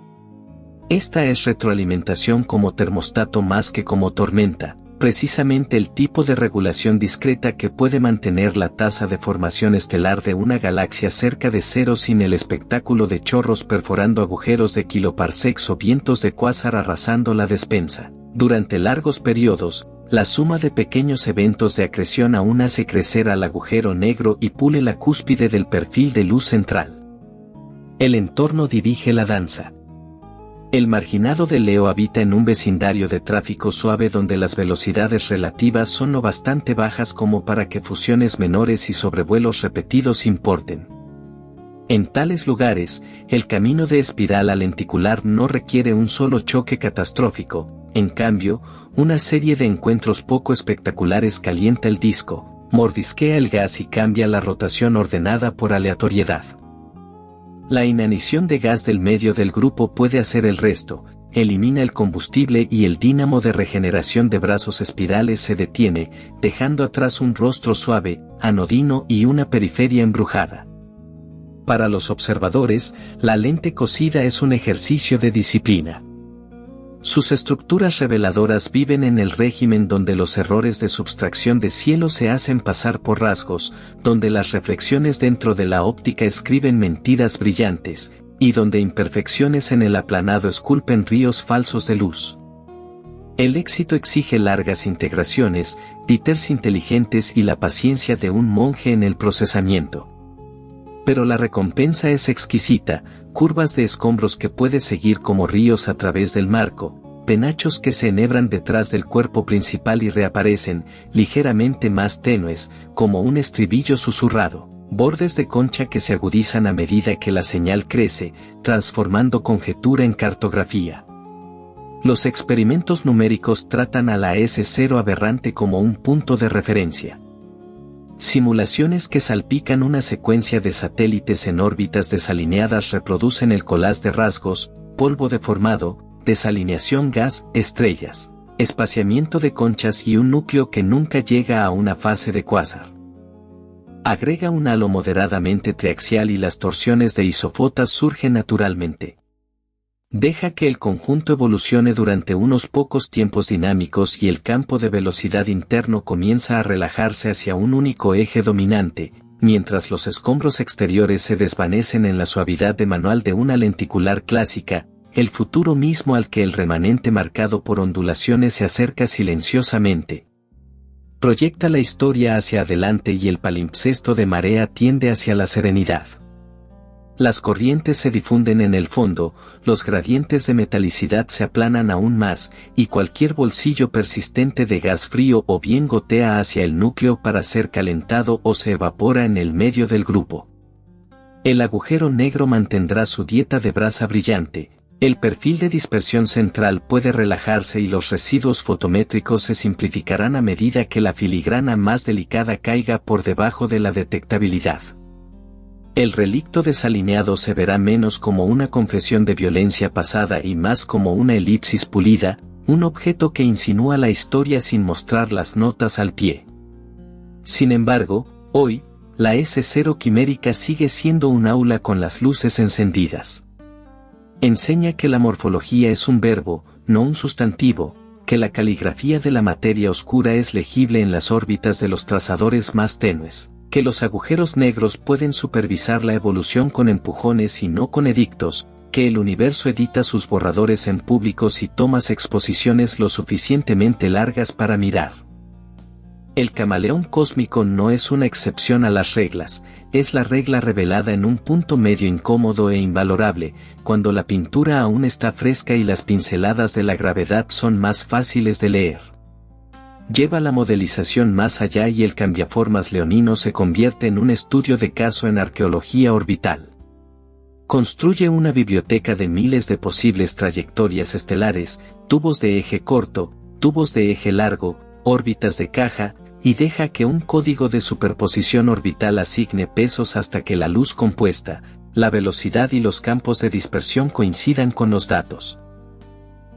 [SPEAKER 1] Esta es retroalimentación como termostato más que como tormenta, precisamente el tipo de regulación discreta que puede mantener la tasa de formación estelar de una galaxia cerca de cero sin el espectáculo de chorros perforando agujeros de kiloparsecs o vientos de cuásar arrasando la despensa. Durante largos periodos, la suma de pequeños eventos de acreción aún hace crecer al agujero negro y pule la cúspide del perfil de luz central. El entorno dirige la danza. El marginado de Leo habita en un vecindario de tráfico suave donde las velocidades relativas son lo bastante bajas como para que fusiones menores y sobrevuelos repetidos importen. En tales lugares, el camino de espiral a lenticular no requiere un solo choque catastrófico, en cambio, una serie de encuentros poco espectaculares calienta el disco, mordisquea el gas y cambia la rotación ordenada por aleatoriedad. La inanición de gas del medio del grupo puede hacer el resto, elimina el combustible y el dínamo de regeneración de brazos espirales se detiene, dejando atrás un rostro suave, anodino y una periferia embrujada. Para los observadores, la lente cosida es un ejercicio de disciplina. Sus estructuras reveladoras viven en el régimen donde los errores de subtracción de cielo se hacen pasar por rasgos, donde las reflexiones dentro de la óptica escriben mentiras brillantes, y donde imperfecciones en el aplanado esculpen ríos falsos de luz. El éxito exige largas integraciones, títeres inteligentes y la paciencia de un monje en el procesamiento. Pero la recompensa es exquisita, curvas de escombros que puedes seguir como ríos a través del marco, penachos que se enhebran detrás del cuerpo principal y reaparecen, ligeramente más tenues, como un estribillo susurrado, bordes de concha que se agudizan a medida que la señal crece, transformando conjetura en cartografía. Los experimentos numéricos tratan a la S0 aberrante como un punto de referencia. Simulaciones que salpican una secuencia de satélites en órbitas desalineadas reproducen el collage de rasgos, polvo deformado, desalineación gas, estrellas, espaciamiento de conchas y un núcleo que nunca llega a una fase de cuásar. Agrega un halo moderadamente triaxial y las torsiones de isofotas surgen naturalmente. Deja que el conjunto evolucione durante unos pocos tiempos dinámicos y el campo de velocidad interno comienza a relajarse hacia un único eje dominante, mientras los escombros exteriores se desvanecen en la suavidad de manual de una lenticular clásica, el futuro mismo al que el remanente marcado por ondulaciones se acerca silenciosamente. Proyecta la historia hacia adelante y el palimpsesto de marea tiende hacia la serenidad. Las corrientes se difunden en el fondo, los gradientes de metalicidad se aplanan aún más, y cualquier bolsillo persistente de gas frío o bien gotea hacia el núcleo para ser calentado o se evapora en el medio del grupo. El agujero negro mantendrá su dieta de brasa brillante, el perfil de dispersión central puede relajarse y los residuos fotométricos se simplificarán a medida que la filigrana más delicada caiga por debajo de la detectabilidad. El relicto desalineado se verá menos como una confesión de violencia pasada y más como una elipsis pulida, un objeto que insinúa la historia sin mostrar las notas al pie. Sin embargo, hoy, la S0 quimérica sigue siendo un aula con las luces encendidas. Enseña que la morfología es un verbo, no un sustantivo, que la caligrafía de la materia oscura es legible en las órbitas de los trazadores más tenues, que los agujeros negros pueden supervisar la evolución con empujones y no con edictos, que el universo edita sus borradores en público si tomas exposiciones lo suficientemente largas para mirar. El camaleón cósmico no es una excepción a las reglas, es la regla revelada en un punto medio incómodo e invalorable, cuando la pintura aún está fresca y las pinceladas de la gravedad son más fáciles de leer. Lleva la modelización más allá y el cambiaformas leonino se convierte en un estudio de caso en arqueología orbital. Construye una biblioteca de miles de posibles trayectorias estelares, tubos de eje corto, tubos de eje largo, órbitas de caja, y deja que un código de superposición orbital asigne pesos hasta que la luz compuesta, la velocidad y los campos de dispersión coincidan con los datos.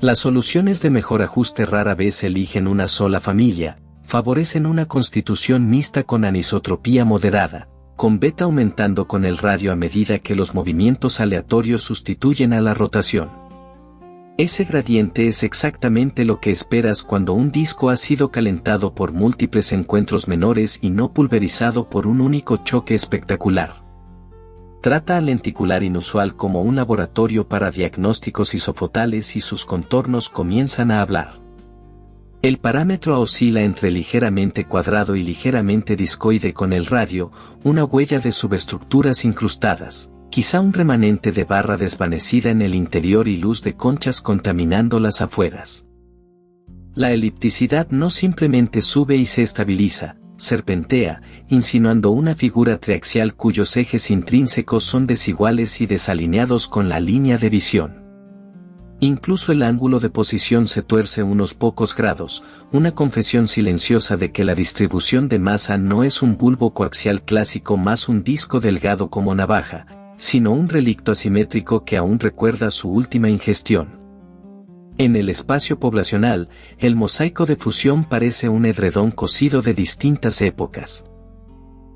[SPEAKER 1] Las soluciones de mejor ajuste rara vez eligen una sola familia, favorecen una constitución mixta con anisotropía moderada, con beta aumentando con el radio a medida que los movimientos aleatorios sustituyen a la rotación. Ese gradiente es exactamente lo que esperas cuando un disco ha sido calentado por múltiples encuentros menores y no pulverizado por un único choque espectacular. Trata al lenticular inusual como un laboratorio para diagnósticos isofotales y sus contornos comienzan a hablar. El parámetro oscila entre ligeramente cuadrado y ligeramente discoide con el radio, una huella de subestructuras incrustadas. Quizá un remanente de barra desvanecida en el interior y luz de conchas contaminando las afueras. La elipticidad no simplemente sube y se estabiliza, serpentea, insinuando una figura triaxial cuyos ejes intrínsecos son desiguales y desalineados con la línea de visión. Incluso el ángulo de posición se tuerce unos pocos grados, una confesión silenciosa de que la distribución de masa no es un bulbo coaxial clásico más un disco delgado como navaja, sino un relicto asimétrico que aún recuerda su última ingestión. En el espacio poblacional, el mosaico de fusión parece un edredón cosido de distintas épocas.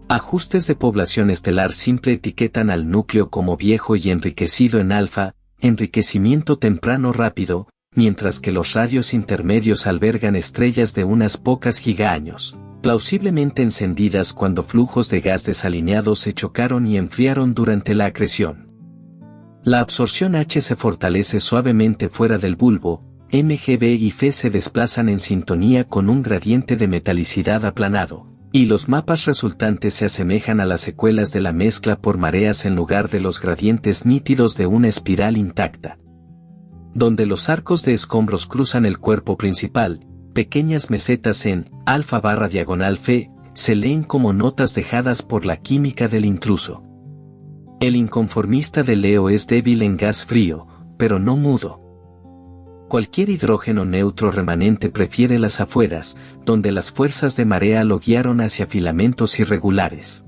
[SPEAKER 1] Ajustes de población estelar simple etiquetan al núcleo como viejo y enriquecido en alfa, enriquecimiento temprano rápido, mientras que los radios intermedios albergan estrellas de unas pocas gigaaños, plausiblemente encendidas cuando flujos de gas desalineados se chocaron y enfriaron durante la acreción. La absorción H se fortalece suavemente fuera del bulbo, MgB y Fe se desplazan en sintonía con un gradiente de metalicidad aplanado, y los mapas resultantes se asemejan a las secuelas de la mezcla por mareas en lugar de los gradientes nítidos de una espiral intacta. Donde los arcos de escombros cruzan el cuerpo principal, pequeñas mesetas en alfa/Fe se leen como notas dejadas por la química del intruso. El inconformista de Leo es débil en gas frío, pero no mudo. Cualquier hidrógeno neutro remanente prefiere las afueras, donde las fuerzas de marea lo guiaron hacia filamentos irregulares.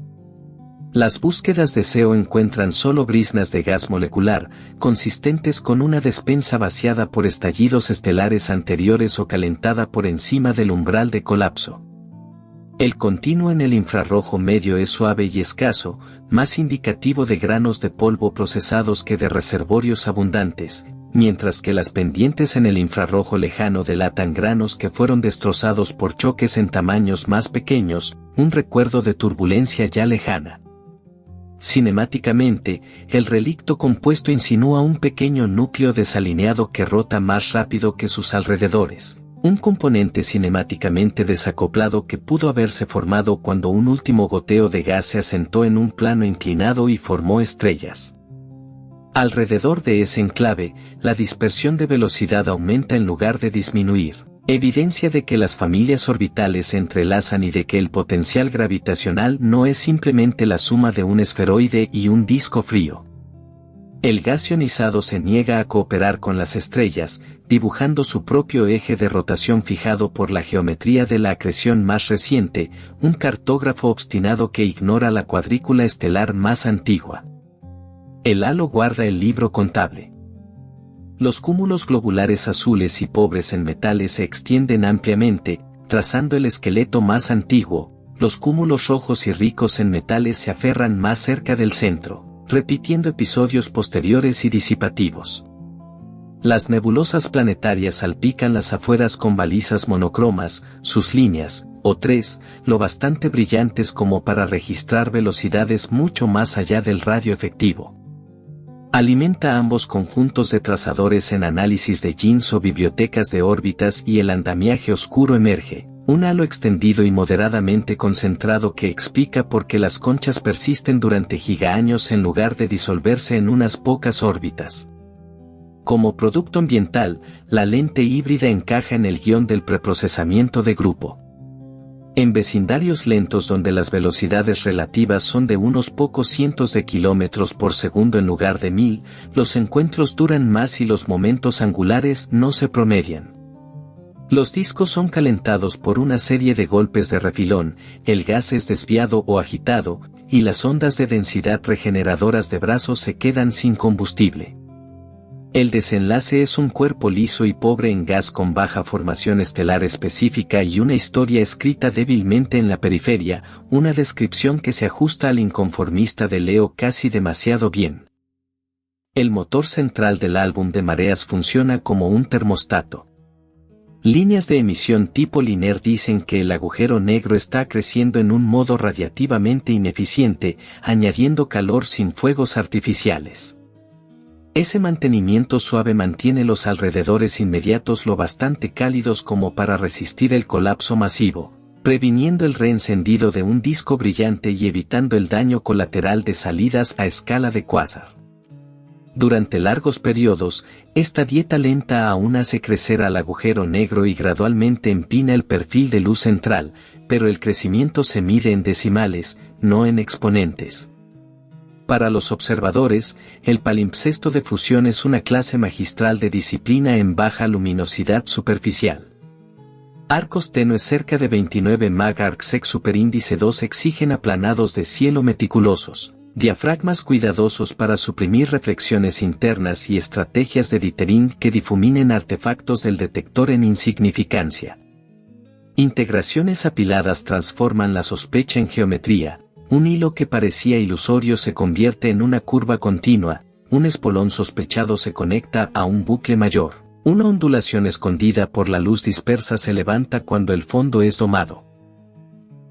[SPEAKER 1] Las búsquedas de SEO encuentran solo briznas de gas molecular, consistentes con una despensa vaciada por estallidos estelares anteriores o calentada por encima del umbral de colapso. El continuo en el infrarrojo medio es suave y escaso, más indicativo de granos de polvo procesados que de reservorios abundantes, mientras que las pendientes en el infrarrojo lejano delatan granos que fueron destrozados por choques en tamaños más pequeños, un recuerdo de turbulencia ya lejana. Cinemáticamente, el relicto compuesto insinúa un pequeño núcleo desalineado que rota más rápido que sus alrededores. Un componente cinemáticamente desacoplado que pudo haberse formado cuando un último goteo de gas se asentó en un plano inclinado y formó estrellas. Alrededor de ese enclave, la dispersión de velocidad aumenta en lugar de disminuir, evidencia de que las familias orbitales se entrelazan y de que el potencial gravitacional no es simplemente la suma de un esferoide y un disco frío. El gas ionizado se niega a cooperar con las estrellas, dibujando su propio eje de rotación fijado por la geometría de la acreción más reciente, un cartógrafo obstinado que ignora la cuadrícula estelar más antigua. El halo guarda el libro contable. Los cúmulos globulares azules y pobres en metales se extienden ampliamente, trazando el esqueleto más antiguo. Los cúmulos rojos y ricos en metales se aferran más cerca del centro, repitiendo episodios posteriores y disipativos. Las nebulosas planetarias salpican las afueras con balizas monocromas, sus líneas, o tres, lo bastante brillantes como para registrar velocidades mucho más allá del radio efectivo. Alimenta ambos conjuntos de trazadores en análisis de jeans o bibliotecas de órbitas y el andamiaje oscuro emerge. Un halo extendido y moderadamente concentrado que explica por qué las conchas persisten durante gigaaños en lugar de disolverse en unas pocas órbitas. Como producto ambiental, la lente híbrida encaja en el guión del preprocesamiento de grupo. En vecindarios lentos donde las velocidades relativas son de unos pocos cientos de kilómetros por segundo en lugar de 1000, los encuentros duran más y los momentos angulares no se promedian. Los discos son calentados por una serie de golpes de refilón, el gas es desviado o agitado, y las ondas de densidad regeneradoras de brazos se quedan sin combustible. El desenlace es un cuerpo liso y pobre en gas con baja formación estelar específica y una historia escrita débilmente en la periferia, una descripción que se ajusta al inconformista de Leo casi demasiado bien. El motor central del álbum de mareas funciona como un termostato. Líneas de emisión tipo linear dicen que el agujero negro está creciendo en un modo radiativamente ineficiente, añadiendo calor sin fuegos artificiales. Ese mantenimiento suave mantiene los alrededores inmediatos lo bastante cálidos como para resistir el colapso masivo, previniendo el reencendido de un disco brillante y evitando el daño colateral de salidas a escala de cuásar. Durante largos periodos, esta dieta lenta aún hace crecer al agujero negro y gradualmente empina el perfil de luz central, pero el crecimiento se mide en decimales, no en exponentes. Para los observadores, el palimpsesto de fusión es una clase magistral de disciplina en baja luminosidad superficial. Arcos tenues cerca de 29 MHz superíndice 2 exigen aplanados de cielo meticulosos, diafragmas cuidadosos para suprimir reflexiones internas y estrategias de dithering que difuminen artefactos del detector en insignificancia. Integraciones apiladas transforman la sospecha en geometría, un hilo que parecía ilusorio se convierte en una curva continua, un espolón sospechado se conecta a un bucle mayor, una ondulación escondida por la luz dispersa se levanta cuando el fondo es domado.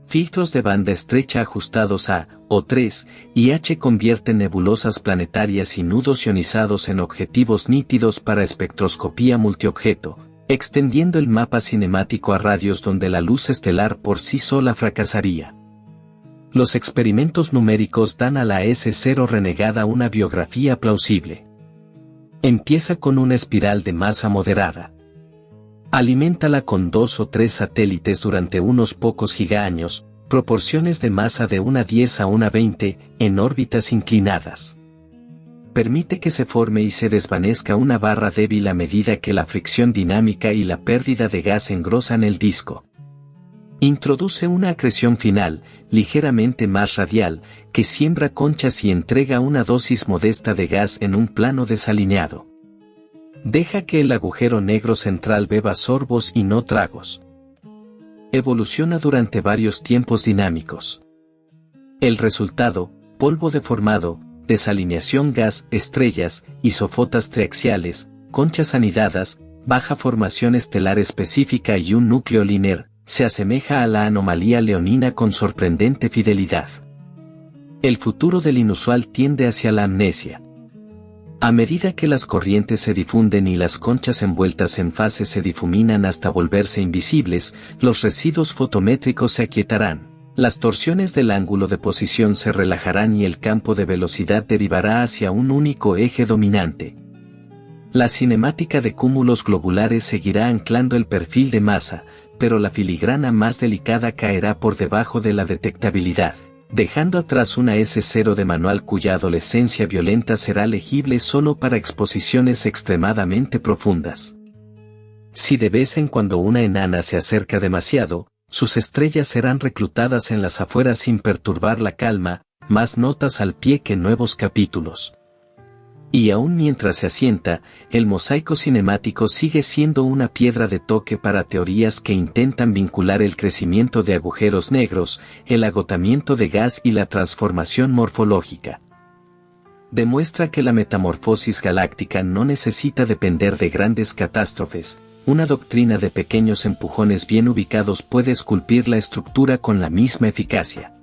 [SPEAKER 1] Filtros de banda estrecha ajustados a O3 y H convierten nebulosas planetarias y nudos ionizados en objetivos nítidos para espectroscopía multiobjeto, extendiendo el mapa cinemático a radios donde la luz estelar por sí sola fracasaría. Los experimentos numéricos dan a la S0 renegada una biografía plausible. Empieza con una espiral de masa moderada. Aliméntala con 2 o 3 satélites durante unos pocos gigaaños, proporciones de masa de 1/10 a 1/20, en órbitas inclinadas. Permite que se forme y se desvanezca una barra débil a medida que la fricción dinámica y la pérdida de gas engrosan el disco. Introduce una acreción final, ligeramente más radial, que siembra conchas y entrega una dosis modesta de gas en un plano desalineado. Deja que el agujero negro central beba sorbos y no tragos. Evoluciona durante varios tiempos dinámicos. El resultado, polvo deformado, desalineación gas, estrellas, isofotas triaxiales, conchas anidadas, baja formación estelar específica y un núcleo linear, se asemeja a la anomalía leonina con sorprendente fidelidad. El futuro del inusual tiende hacia la amnesia. A medida que las corrientes se difunden y las conchas envueltas en fase se difuminan hasta volverse invisibles, los residuos fotométricos se aquietarán, las torsiones del ángulo de posición se relajarán y el campo de velocidad derivará hacia un único eje dominante. La cinemática de cúmulos globulares seguirá anclando el perfil de masa, pero la filigrana más delicada caerá por debajo de la detectabilidad, dejando atrás una S0 de manual cuya adolescencia violenta será legible solo para exposiciones extremadamente profundas. Si de vez en cuando una enana se acerca demasiado, sus estrellas serán reclutadas en las afueras sin perturbar la calma, más notas al pie que nuevos capítulos. Y aún mientras se asienta, el mosaico cinemático sigue siendo una piedra de toque para teorías que intentan vincular el crecimiento de agujeros negros, el agotamiento de gas y la transformación morfológica. Demuestra que la metamorfosis galáctica no necesita depender de grandes catástrofes, una doctrina de pequeños empujones bien ubicados puede esculpir la estructura con la misma eficacia.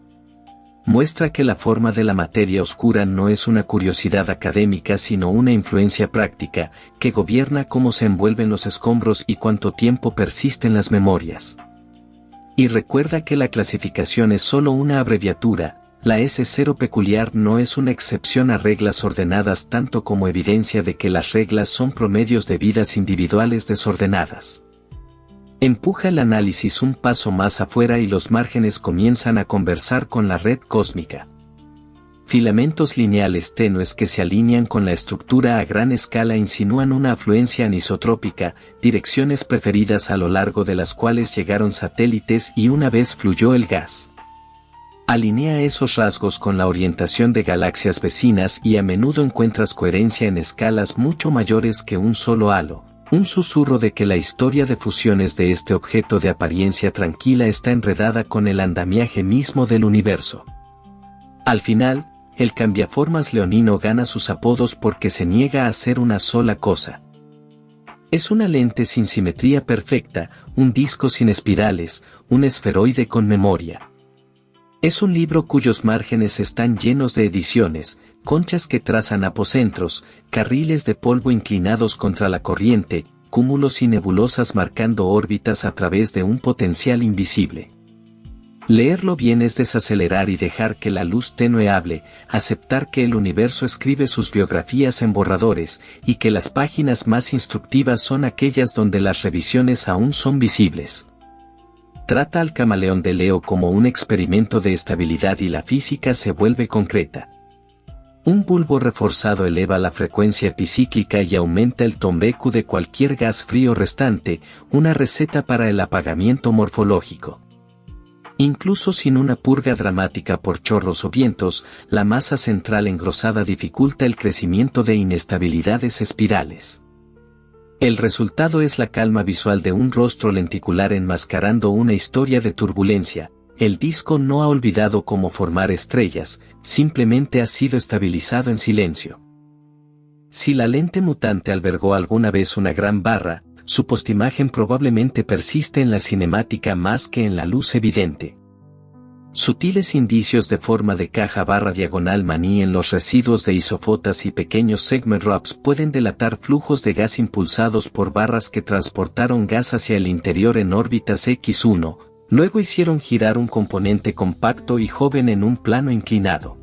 [SPEAKER 1] Muestra que la forma de la materia oscura no es una curiosidad académica sino una influencia práctica, que gobierna cómo se envuelven los escombros y cuánto tiempo persisten las memorias. Y recuerda que la clasificación es solo una abreviatura, la S0 peculiar no es una excepción a reglas ordenadas tanto como evidencia de que las reglas son promedios de vidas individuales desordenadas. Empuja el análisis un paso más afuera y los márgenes comienzan a conversar con la red cósmica. Filamentos lineales tenues que se alinean con la estructura a gran escala insinúan una afluencia anisotrópica, direcciones preferidas a lo largo de las cuales llegaron satélites y una vez fluyó el gas. Alinea esos rasgos con la orientación de galaxias vecinas y a menudo encuentras coherencia en escalas mucho mayores que un solo halo. Un susurro de que la historia de fusiones de este objeto de apariencia tranquila está enredada con el andamiaje mismo del universo. Al final, el cambiaformas leonino gana sus apodos porque se niega a ser una sola cosa. Es una lente sin simetría perfecta, un disco sin espirales, un esferoide con memoria. Es un libro cuyos márgenes están llenos de ediciones, conchas que trazan apocentros, carriles de polvo inclinados contra la corriente, cúmulos y nebulosas marcando órbitas a través de un potencial invisible. Leerlo bien es desacelerar y dejar que la luz tenue hable, aceptar que el universo escribe sus biografías en borradores, y que las páginas más instructivas son aquellas donde las revisiones aún son visibles. Trata al camaleón de Leo como un experimento de estabilidad y la física se vuelve concreta. Un bulbo reforzado eleva la frecuencia epicíclica y aumenta el tombecu de cualquier gas frío restante, una receta para el apagamiento morfológico. Incluso sin una purga dramática por chorros o vientos, la masa central engrosada dificulta el crecimiento de inestabilidades espirales. El resultado es la calma visual de un rostro lenticular enmascarando una historia de turbulencia. El disco no ha olvidado cómo formar estrellas, simplemente ha sido estabilizado en silencio. Si la lente mutante albergó alguna vez una gran barra, su postimagen probablemente persiste en la cinemática más que en la luz evidente. Sutiles indicios de forma de caja barra diagonal maní en los residuos de isofotas y pequeños segment wraps pueden delatar flujos de gas impulsados por barras que transportaron gas hacia el interior en órbitas X1, luego hicieron girar un componente compacto y joven en un plano inclinado.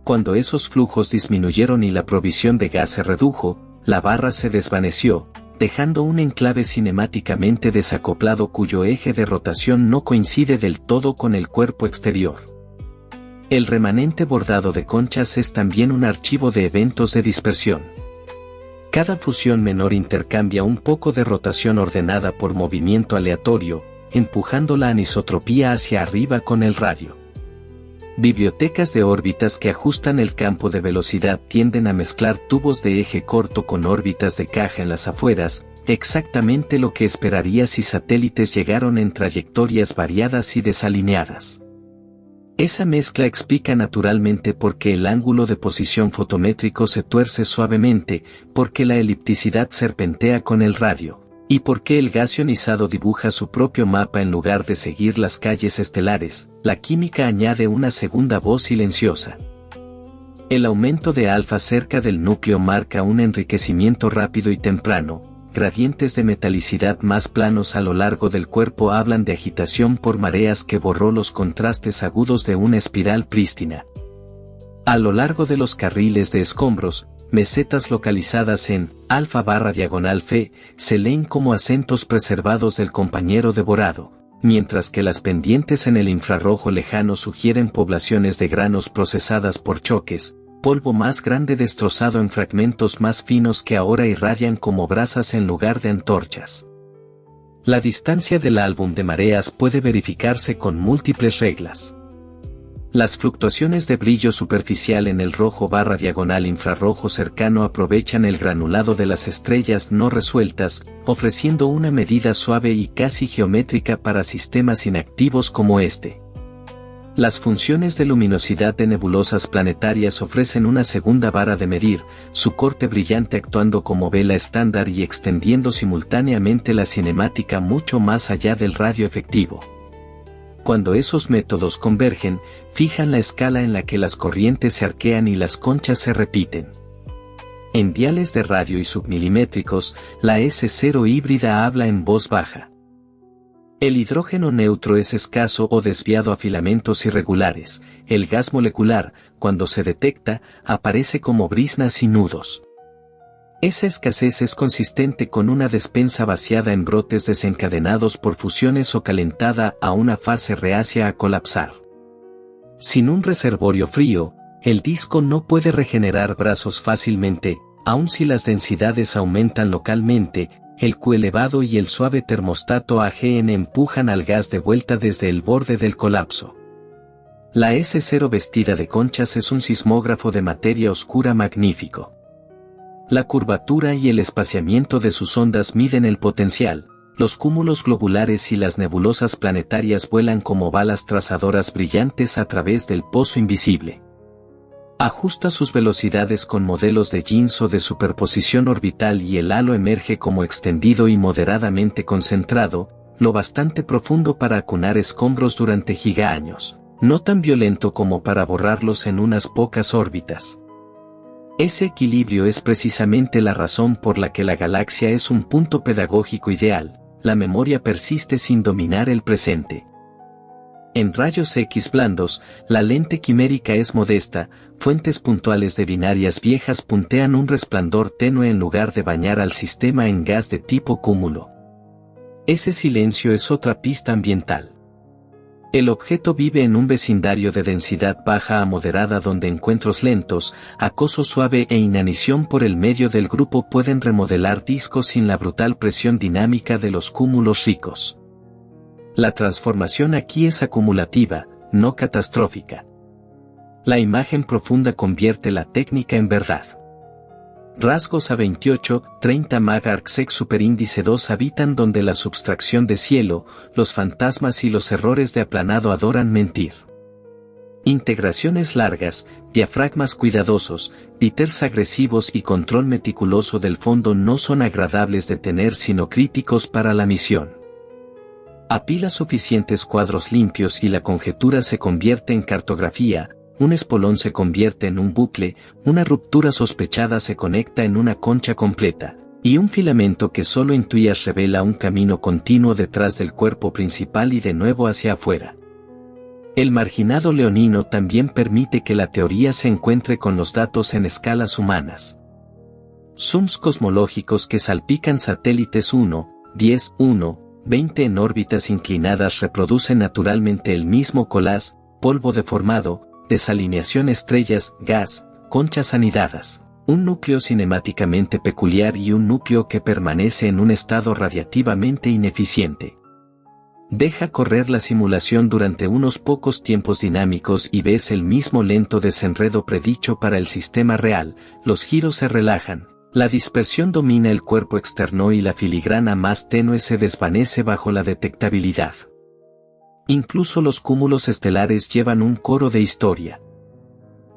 [SPEAKER 1] Cuando esos flujos disminuyeron y la provisión de gas se redujo, la barra se desvaneció, dejando un enclave cinemáticamente desacoplado cuyo eje de rotación no coincide del todo con el cuerpo exterior. El remanente bordado de conchas es también un archivo de eventos de dispersión. Cada fusión menor intercambia un poco de rotación ordenada por movimiento aleatorio, empujando la anisotropía hacia arriba con el radio. Bibliotecas de órbitas que ajustan el campo de velocidad tienden a mezclar tubos de eje corto con órbitas de caja en las afueras, exactamente lo que esperaría si satélites llegaron en trayectorias variadas y desalineadas. Esa mezcla explica naturalmente por qué el ángulo de posición fotométrico se tuerce suavemente, porque la elipticidad serpentea con el radio, y por qué el gas ionizado dibuja su propio mapa en lugar de seguir las calles estelares. La química añade una segunda voz silenciosa. El aumento de alfa cerca del núcleo marca un enriquecimiento rápido y temprano. Gradientes de metalicidad más planos a lo largo del cuerpo hablan de agitación por mareas que borró los contrastes agudos de una espiral prístina. A lo largo de los carriles de escombros, mesetas localizadas en alfa barra diagonal fe se leen como acentos preservados del compañero devorado, mientras que las pendientes en el infrarrojo lejano sugieren poblaciones de granos procesadas por choques, polvo más grande destrozado en fragmentos más finos que ahora irradian como brasas en lugar de antorchas. La distancia del álbum de mareas puede verificarse con múltiples reglas. Las fluctuaciones de brillo superficial en el rojo barra diagonal infrarrojo cercano aprovechan el granulado de las estrellas no resueltas, ofreciendo una medida suave y casi geométrica para sistemas inactivos como este. Las funciones de luminosidad de nebulosas planetarias ofrecen una segunda vara de medir, su corte brillante actuando como vela estándar y extendiendo simultáneamente la cinemática mucho más allá del radio efectivo. Cuando esos métodos convergen, fijan la escala en la que las corrientes se arquean y las conchas se repiten. En diales de radio y submilimétricos, la S0 híbrida habla en voz baja. El hidrógeno neutro es escaso o desviado a filamentos irregulares. El gas molecular, cuando se detecta, aparece como briznas y nudos. Esa escasez es consistente con una despensa vaciada en brotes desencadenados por fusiones o calentada a una fase reacia a colapsar. Sin un reservorio frío, el disco no puede regenerar brazos fácilmente, aun si las densidades aumentan localmente. El Q elevado y el suave termostato AGN empujan al gas de vuelta desde el borde del colapso. La S0 vestida de conchas es un sismógrafo de materia oscura magnífico. La curvatura y el espaciamiento de sus ondas miden el potencial. Los cúmulos globulares y las nebulosas planetarias vuelan como balas trazadoras brillantes a través del pozo invisible. Ajusta sus velocidades con modelos de Jeans o de superposición orbital y el halo emerge como extendido y moderadamente concentrado, lo bastante profundo para acunar escombros durante gigaaños, no tan violento como para borrarlos en unas pocas órbitas. Ese equilibrio es precisamente la razón por la que la galaxia es un punto pedagógico ideal. La memoria persiste sin dominar el presente. En rayos X blandos, la lente quimérica es modesta, fuentes puntuales de binarias viejas puntean un resplandor tenue en lugar de bañar al sistema en gas de tipo cúmulo. Ese silencio es otra pista ambiental. El objeto vive en un vecindario de densidad baja a moderada donde encuentros lentos, acoso suave e inanición por el medio del grupo pueden remodelar discos sin la brutal presión dinámica de los cúmulos ricos. La transformación aquí es acumulativa, no catastrófica. La imagen profunda convierte la técnica en verdad. Rasgos A28, 30 MHz superíndice 2 habitan donde la subtracción de cielo, los fantasmas y los errores de aplanado adoran mentir. Integraciones largas, diafragmas cuidadosos, jitters agresivos y control meticuloso del fondo no son agradables de tener sino críticos para la misión. Apila suficientes cuadros limpios y la conjetura se convierte en cartografía, un espolón se convierte en un bucle, una ruptura sospechada se conecta en una concha completa, y un filamento que solo intuías revela un camino continuo detrás del cuerpo principal y de nuevo hacia afuera. El marginado leonino también permite que la teoría se encuentre con los datos en escalas humanas. Zooms cosmológicos que salpican satélites 1, 10, 1, 20 en órbitas inclinadas reproducen naturalmente el mismo collage, polvo deformado, desalineación estrellas, gas, conchas anidadas, un núcleo cinemáticamente peculiar y un núcleo que permanece en un estado radiativamente ineficiente. Deja correr la simulación durante unos pocos tiempos dinámicos y ves el mismo lento desenredo predicho para el sistema real, los giros se relajan, la dispersión domina el cuerpo externo y la filigrana más tenue se desvanece bajo la detectabilidad. Incluso los cúmulos estelares llevan un coro de historia.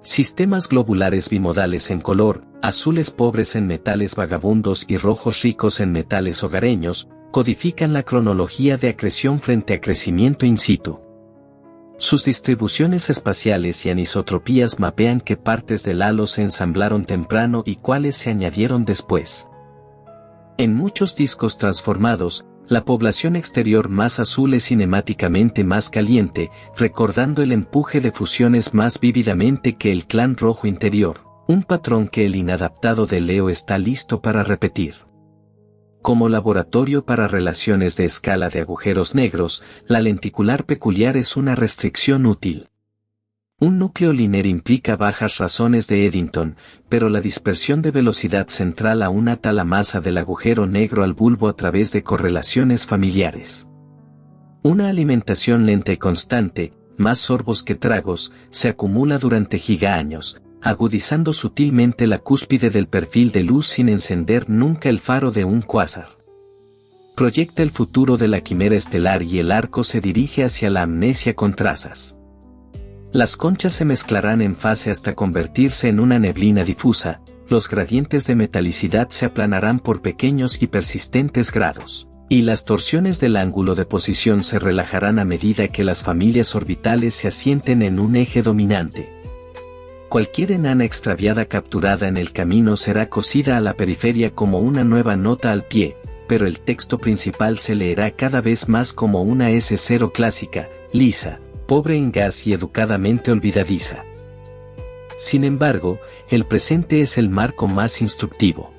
[SPEAKER 1] Sistemas globulares bimodales en color, azules pobres en metales vagabundos y rojos ricos en metales hogareños, codifican la cronología de acreción frente a crecimiento in situ. Sus distribuciones espaciales y anisotropías mapean qué partes del halo se ensamblaron temprano y cuáles se añadieron después. En muchos discos transformados, la población exterior más azul es cinemáticamente más caliente, recordando el empuje de fusiones más vívidamente que el clan rojo interior, un patrón que el inadaptado de Leo está listo para repetir. Como laboratorio para relaciones de escala de agujeros negros, la lenticular peculiar es una restricción útil. Un núcleo lineal implica bajas razones de Eddington, pero la dispersión de velocidad central aún ata la masa del agujero negro al bulbo a través de correlaciones familiares. Una alimentación lenta y constante, más sorbos que tragos, se acumula durante gigaaños, agudizando sutilmente la cúspide del perfil de luz sin encender nunca el faro de un cuásar. Proyecta el futuro de la quimera estelar y el arco se dirige hacia la amnesia con trazas. Las conchas se mezclarán en fase hasta convertirse en una neblina difusa, los gradientes de metalicidad se aplanarán por pequeños y persistentes grados, y las torsiones del ángulo de posición se relajarán a medida que las familias orbitales se asienten en un eje dominante. Cualquier enana extraviada capturada en el camino será cosida a la periferia como una nueva nota al pie, pero el texto principal se leerá cada vez más como una S0 clásica, lisa, pobre en gas y educadamente olvidadiza. Sin embargo, el presente es el marco más instructivo.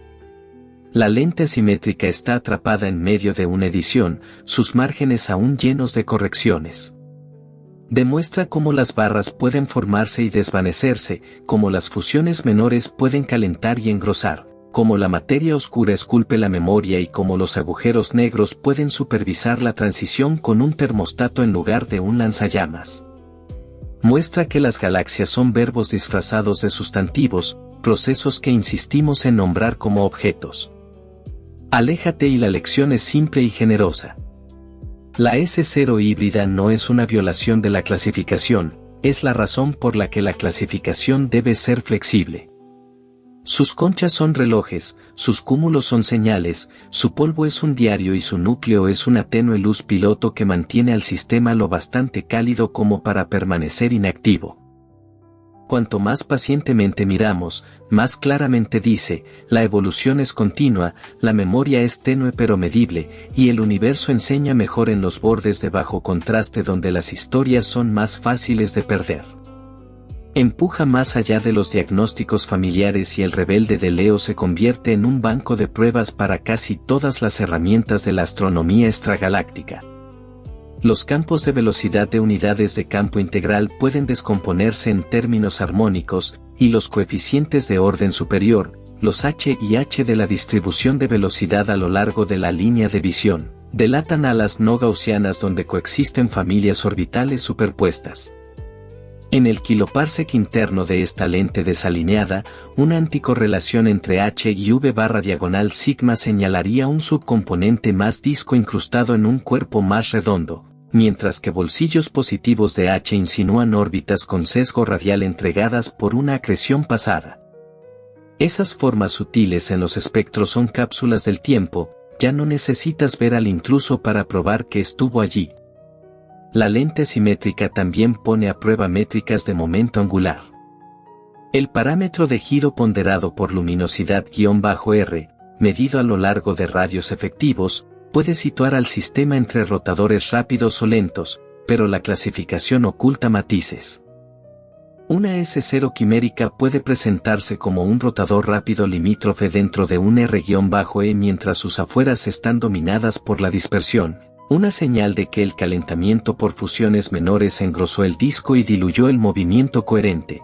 [SPEAKER 1] La lente asimétrica está atrapada en medio de una edición, sus márgenes aún llenos de correcciones. Demuestra cómo las barras pueden formarse y desvanecerse, cómo las fusiones menores pueden calentar y engrosar, cómo la materia oscura esculpe la memoria y cómo los agujeros negros pueden supervisar la transición con un termostato en lugar de un lanzallamas. Muestra que las galaxias son verbos disfrazados de sustantivos, procesos que insistimos en nombrar como objetos. Aléjate y la lección es simple y generosa. La S0 híbrida no es una violación de la clasificación, es la razón por la que la clasificación debe ser flexible. Sus conchas son relojes, sus cúmulos son señales, su polvo es un diario y su núcleo es una tenue luz piloto que mantiene al sistema lo bastante cálido como para permanecer inactivo. Cuanto más pacientemente miramos, más claramente dice, la evolución es continua, la memoria es tenue pero medible, y el universo enseña mejor en los bordes de bajo contraste donde las historias son más fáciles de perder. Empuja más allá de los diagnósticos familiares y el rebelde de Leo se convierte en un banco de pruebas para casi todas las herramientas de la astronomía extragaláctica. Los campos de velocidad de unidades de campo integral pueden descomponerse en términos armónicos, y los coeficientes de orden superior, los h y h de la distribución de velocidad a lo largo de la línea de visión, delatan alas no gaussianas donde coexisten familias orbitales superpuestas. En el kiloparsec interno de esta lente desalineada, una anticorrelación entre h y v/diagonal sigma señalaría un subcomponente más disco incrustado en un cuerpo más redondo, mientras que bolsillos positivos de h insinúan órbitas con sesgo radial entregadas por una acreción pasada. Esas formas sutiles en los espectros son cápsulas del tiempo, ya no necesitas ver al intruso para probar que estuvo allí. La lente simétrica también pone a prueba métricas de momento angular. El parámetro de giro ponderado por luminosidad-r, medido a lo largo de radios efectivos, puede situar al sistema entre rotadores rápidos o lentos, pero la clasificación oculta matices. Una S0 quimérica puede presentarse como un rotador rápido limítrofe dentro de un R-E mientras sus afueras están dominadas por la dispersión, una señal de que el calentamiento por fusiones menores engrosó el disco y diluyó el movimiento coherente.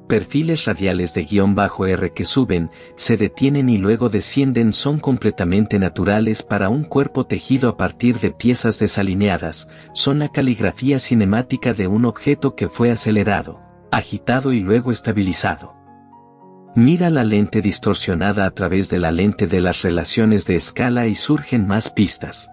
[SPEAKER 1] Perfiles radiales de -r que suben, se detienen y luego descienden son completamente naturales para un cuerpo tejido a partir de piezas desalineadas, son la caligrafía cinemática de un objeto que fue acelerado, agitado y luego estabilizado. Mira la lente distorsionada a través de la lente de las relaciones de escala y surgen más pistas.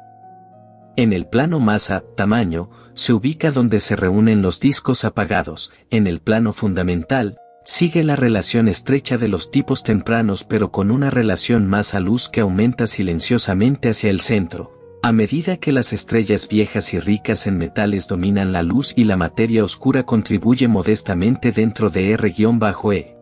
[SPEAKER 1] En el plano masa-tamaño, se ubica donde se reúnen los discos apagados, en el plano fundamental, sigue la relación estrecha de los tipos tempranos pero con una relación masa-luz que aumenta silenciosamente hacia el centro, a medida que las estrellas viejas y ricas en metales dominan la luz y la materia oscura contribuye modestamente dentro de R-E.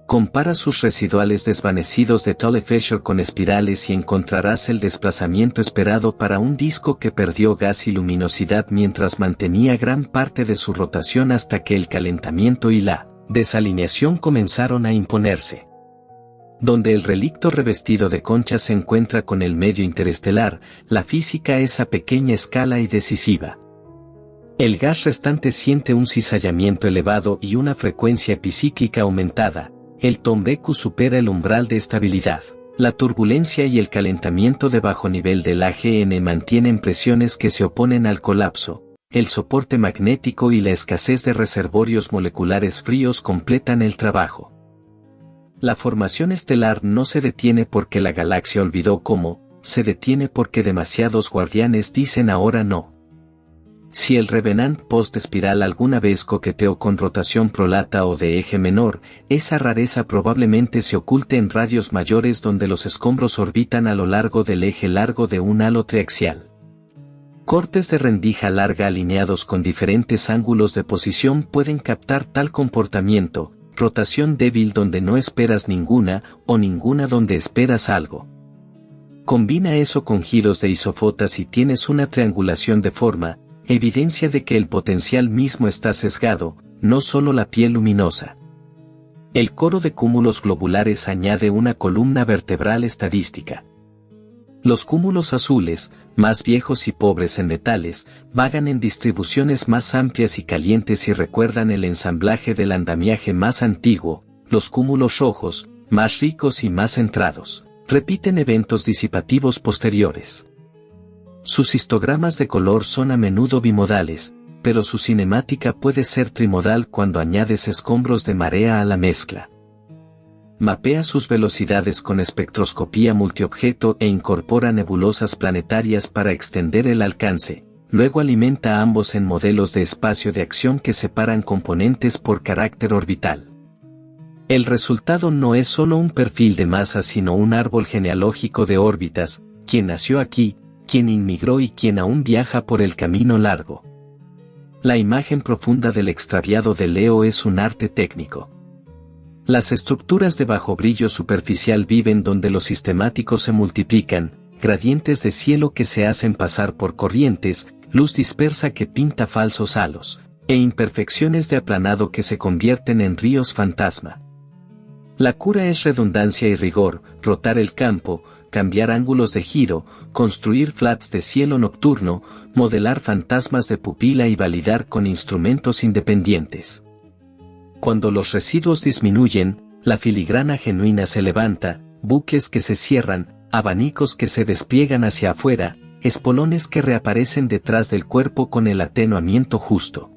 [SPEAKER 1] Compara sus residuales desvanecidos de Tully-Fisher con espirales y encontrarás el desplazamiento esperado para un disco que perdió gas y luminosidad mientras mantenía gran parte de su rotación hasta que el calentamiento y la desalineación comenzaron a imponerse. Donde el relicto revestido de conchas se encuentra con el medio interestelar, la física es a pequeña escala y decisiva. El gas restante siente un cizallamiento elevado y una frecuencia epicíclica aumentada. El Tombeku supera el umbral de estabilidad. La turbulencia y el calentamiento de bajo nivel del AGN mantienen presiones que se oponen al colapso. El soporte magnético y la escasez de reservorios moleculares fríos completan el trabajo. La formación estelar no se detiene porque la galaxia olvidó cómo, se detiene porque demasiados guardianes dicen ahora no. Si el Revenant post-espiral alguna vez coqueteó con rotación prolata o de eje menor, esa rareza probablemente se oculte en radios mayores donde los escombros orbitan a lo largo del eje largo de un halo triaxial. Cortes de rendija larga alineados con diferentes ángulos de posición pueden captar tal comportamiento, rotación débil donde no esperas ninguna, o ninguna donde esperas algo. Combina eso con giros de isofotas y tienes una triangulación de forma, evidencia de que el potencial mismo está sesgado, no solo la piel luminosa. El coro de cúmulos globulares añade una columna vertebral estadística. Los cúmulos azules, más viejos y pobres en metales, vagan en distribuciones más amplias y calientes y recuerdan el ensamblaje del andamiaje más antiguo. Los cúmulos rojos, más ricos y más centrados, repiten eventos disipativos posteriores. Sus histogramas de color son a menudo bimodales, pero su cinemática puede ser trimodal cuando añades escombros de marea a la mezcla. Mapea sus velocidades con espectroscopía multiobjeto e incorpora nebulosas planetarias para extender el alcance, luego alimenta a ambos en modelos de espacio de acción que separan componentes por carácter orbital. El resultado no es solo un perfil de masa sino un árbol genealógico de órbitas, quien nació aquí, quien inmigró y quien aún viaja por el camino largo. La imagen profunda del extraviado de Leo es un arte técnico. Las estructuras de bajo brillo superficial viven donde los sistemáticos se multiplican, gradientes de cielo que se hacen pasar por corrientes, luz dispersa que pinta falsos halos, e imperfecciones de aplanado que se convierten en ríos fantasma. La cura es redundancia y rigor, rotar el campo, cambiar ángulos de giro, construir flats de cielo nocturno, modelar fantasmas de pupila y validar con instrumentos independientes. Cuando los residuos disminuyen, la filigrana genuina se levanta, bucles que se cierran, abanicos que se despliegan hacia afuera, espolones que reaparecen detrás del cuerpo con el atenuamiento justo.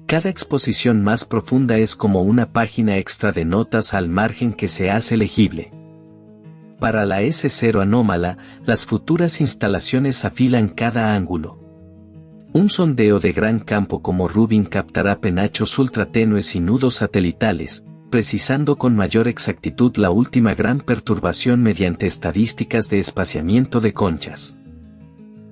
[SPEAKER 1] Cada exposición más profunda es como una página extra de notas al margen que se hace legible. Para la S0 anómala, las futuras instalaciones afilan cada ángulo. Un sondeo de gran campo como Rubin captará penachos ultratenues y nudos satelitales, precisando con mayor exactitud la última gran perturbación mediante estadísticas de espaciamiento de conchas.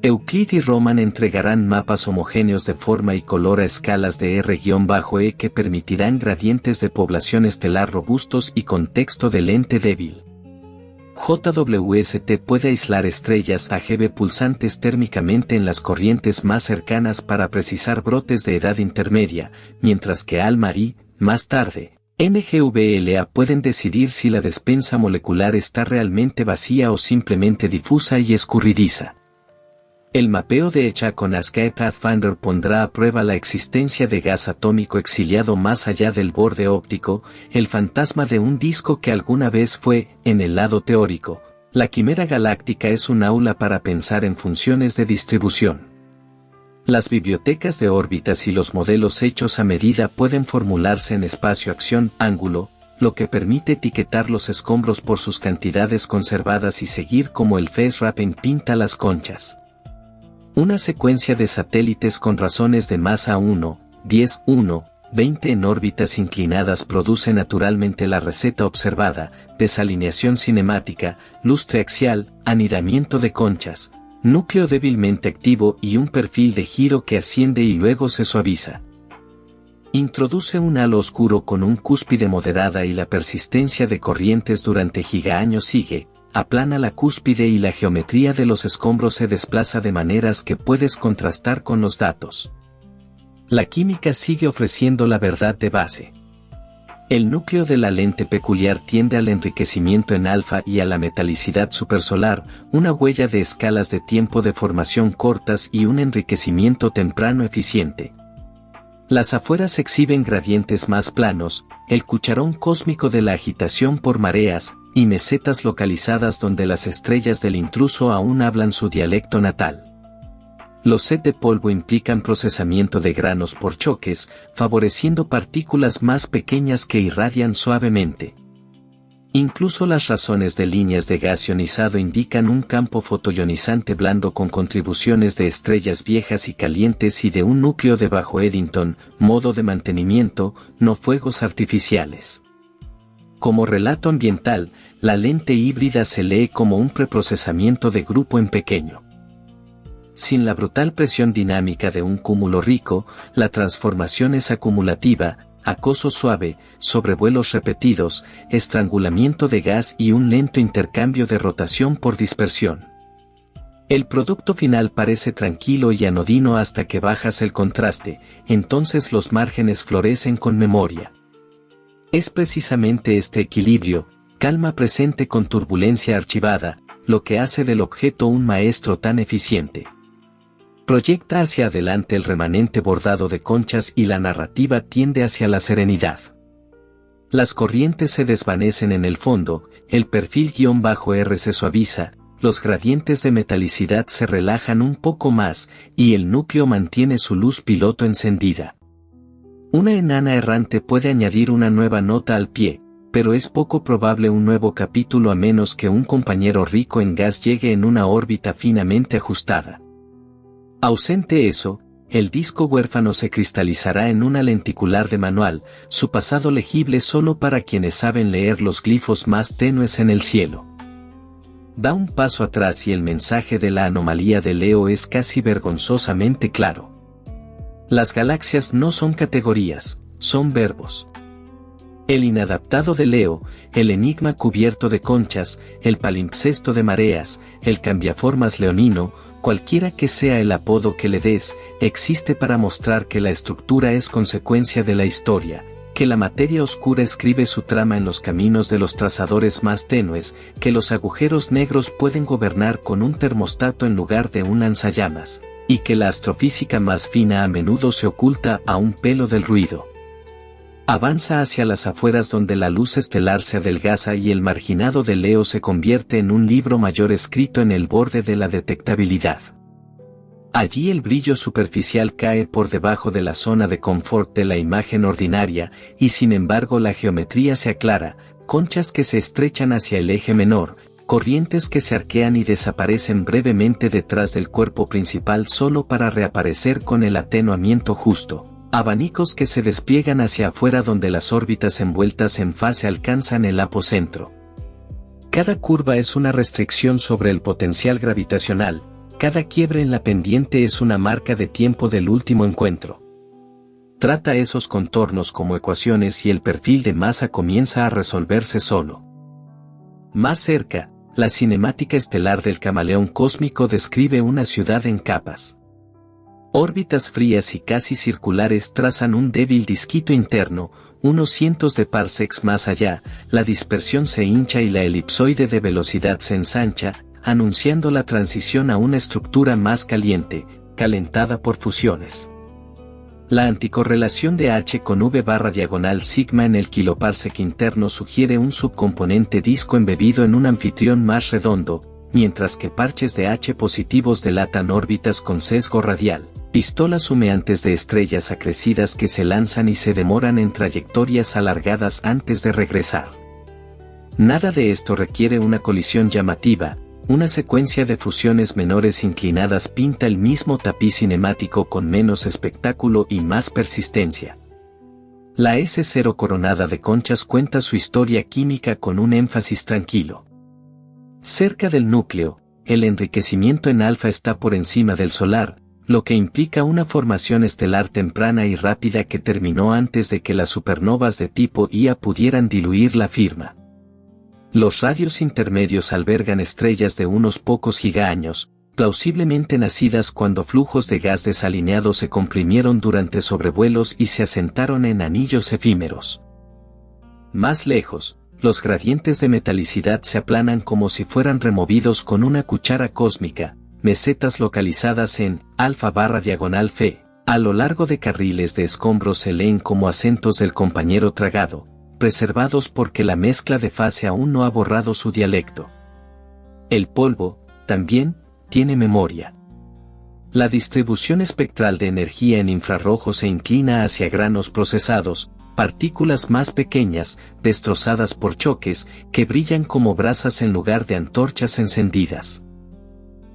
[SPEAKER 1] Euclid y Roman entregarán mapas homogéneos de forma y color a escalas de R-E que permitirán gradientes de población estelar robustos y contexto de lente débil. JWST puede aislar estrellas AGB pulsantes térmicamente en las corrientes más cercanas para precisar brotes de edad intermedia, mientras que ALMA y, más tarde, NGVLA pueden decidir si la despensa molecular está realmente vacía o simplemente difusa y escurridiza. El mapeo de ECHA con ASCII Pathfinder pondrá a prueba la existencia de gas atómico exiliado más allá del borde óptico, el fantasma de un disco que alguna vez fue, en el lado teórico, la quimera galáctica es un aula para pensar en funciones de distribución. Las bibliotecas de órbitas y los modelos hechos a medida pueden formularse en espacio-acción-ángulo, lo que permite etiquetar los escombros por sus cantidades conservadas y seguir como el phase wrapping pinta las conchas. Una secuencia de satélites con razones de masa 1, 10, 1, 20 en órbitas inclinadas produce naturalmente la receta observada, desalineación cinemática, lustre axial, anidamiento de conchas, núcleo débilmente activo y un perfil de giro que asciende y luego se suaviza. Introduce un halo oscuro con un cúspide moderada y la persistencia de corrientes durante gigaaños sigue. Aplana la cúspide y la geometría de los escombros se desplaza de maneras que puedes contrastar con los datos. La química sigue ofreciendo la verdad de base. El núcleo de la lente peculiar tiende al enriquecimiento en alfa y a la metalicidad supersolar, una huella de escalas de tiempo de formación cortas y un enriquecimiento temprano eficiente. Las afueras exhiben gradientes más planos, el cucharón cósmico de la agitación por mareas, y mesetas localizadas donde las estrellas del intruso aún hablan su dialecto natal. Los sets de polvo implican procesamiento de granos por choques, favoreciendo partículas más pequeñas que irradian suavemente. Incluso las razones de líneas de gas ionizado indican un campo fotoionizante blando con contribuciones de estrellas viejas y calientes y de un núcleo de bajo Eddington, modo de mantenimiento, no fuegos artificiales. Como relato ambiental, la lente híbrida se lee como un preprocesamiento de grupo en pequeño. Sin la brutal presión dinámica de un cúmulo rico, la transformación es acumulativa, acoso suave, sobrevuelos repetidos, estrangulamiento de gas y un lento intercambio de rotación por dispersión. El producto final parece tranquilo y anodino hasta que bajas el contraste, entonces los márgenes florecen con memoria. Es precisamente este equilibrio, calma presente con turbulencia archivada, lo que hace del objeto un maestro tan eficiente. Proyecta hacia adelante el remanente bordado de conchas y la narrativa tiende hacia la serenidad. Las corrientes se desvanecen en el fondo, el perfil-R se suaviza, los gradientes de metalicidad se relajan un poco más, y el núcleo mantiene su luz piloto encendida. Una enana errante puede añadir una nueva nota al pie, pero es poco probable un nuevo capítulo a menos que un compañero rico en gas llegue en una órbita finamente ajustada. Ausente eso, el disco huérfano se cristalizará en una lenticular de manual, su pasado legible solo para quienes saben leer los glifos más tenues en el cielo. Da un paso atrás y el mensaje de la anomalía de Leo es casi vergonzosamente claro. Las galaxias no son categorías, son verbos. El inadaptado de Leo, el enigma cubierto de conchas, el palimpsesto de mareas, el cambiaformas leonino, cualquiera que sea el apodo que le des, existe para mostrar que la estructura es consecuencia de la historia, que la materia oscura escribe su trama en los caminos de los trazadores más tenues, que los agujeros negros pueden gobernar con un termostato en lugar de un lanzallamas, y que la astrofísica más fina a menudo se oculta a un pelo del ruido. Avanza hacia las afueras donde la luz estelar se adelgaza y el marginado de Leo se convierte en un libro mayor escrito en el borde de la detectabilidad. Allí el brillo superficial cae por debajo de la zona de confort de la imagen ordinaria, y sin embargo la geometría se aclara, conchas que se estrechan hacia el eje menor, corrientes que se arquean y desaparecen brevemente detrás del cuerpo principal solo para reaparecer con el atenuamiento justo. Abanicos que se despliegan hacia afuera donde las órbitas envueltas en fase alcanzan el apocentro. Cada curva es una restricción sobre el potencial gravitacional, cada quiebre en la pendiente es una marca de tiempo del último encuentro. Trata esos contornos como ecuaciones y el perfil de masa comienza a resolverse solo. Más cerca, la cinemática estelar del camaleón cósmico describe una ciudad en capas. Órbitas frías y casi circulares trazan un débil disquito interno, unos cientos de parsecs más allá, la dispersión se hincha y la elipsoide de velocidad se ensancha, anunciando la transición a una estructura más caliente, calentada por fusiones. La anticorrelación de H con V/diagonal sigma en el kiloparsec interno sugiere un subcomponente disco embebido en un anfitrión más redondo, mientras que parches de H positivos delatan órbitas con sesgo radial, pistolas humeantes de estrellas acrecidas que se lanzan y se demoran en trayectorias alargadas antes de regresar. Nada de esto requiere una colisión llamativa, una secuencia de fusiones menores inclinadas pinta el mismo tapiz cinemático con menos espectáculo y más persistencia. La S0 coronada de conchas cuenta su historia química con un énfasis tranquilo. Cerca del núcleo, el enriquecimiento en alfa está por encima del solar, lo que implica una formación estelar temprana y rápida que terminó antes de que las supernovas de tipo Ia pudieran diluir la firma. Los radios intermedios albergan estrellas de unos pocos gigaaños, plausiblemente nacidas cuando flujos de gas desalineado se comprimieron durante sobrevuelos y se asentaron en anillos efímeros. Más lejos, los gradientes de metalicidad se aplanan como si fueran removidos con una cuchara cósmica, mesetas localizadas en alfa/diagonal Fe, a lo largo de carriles de escombros se leen como acentos del compañero tragado, preservados porque la mezcla de fase aún no ha borrado su dialecto. El polvo, también, tiene memoria. La distribución espectral de energía en infrarrojo se inclina hacia granos procesados, partículas más pequeñas, destrozadas por choques, que brillan como brasas en lugar de antorchas encendidas.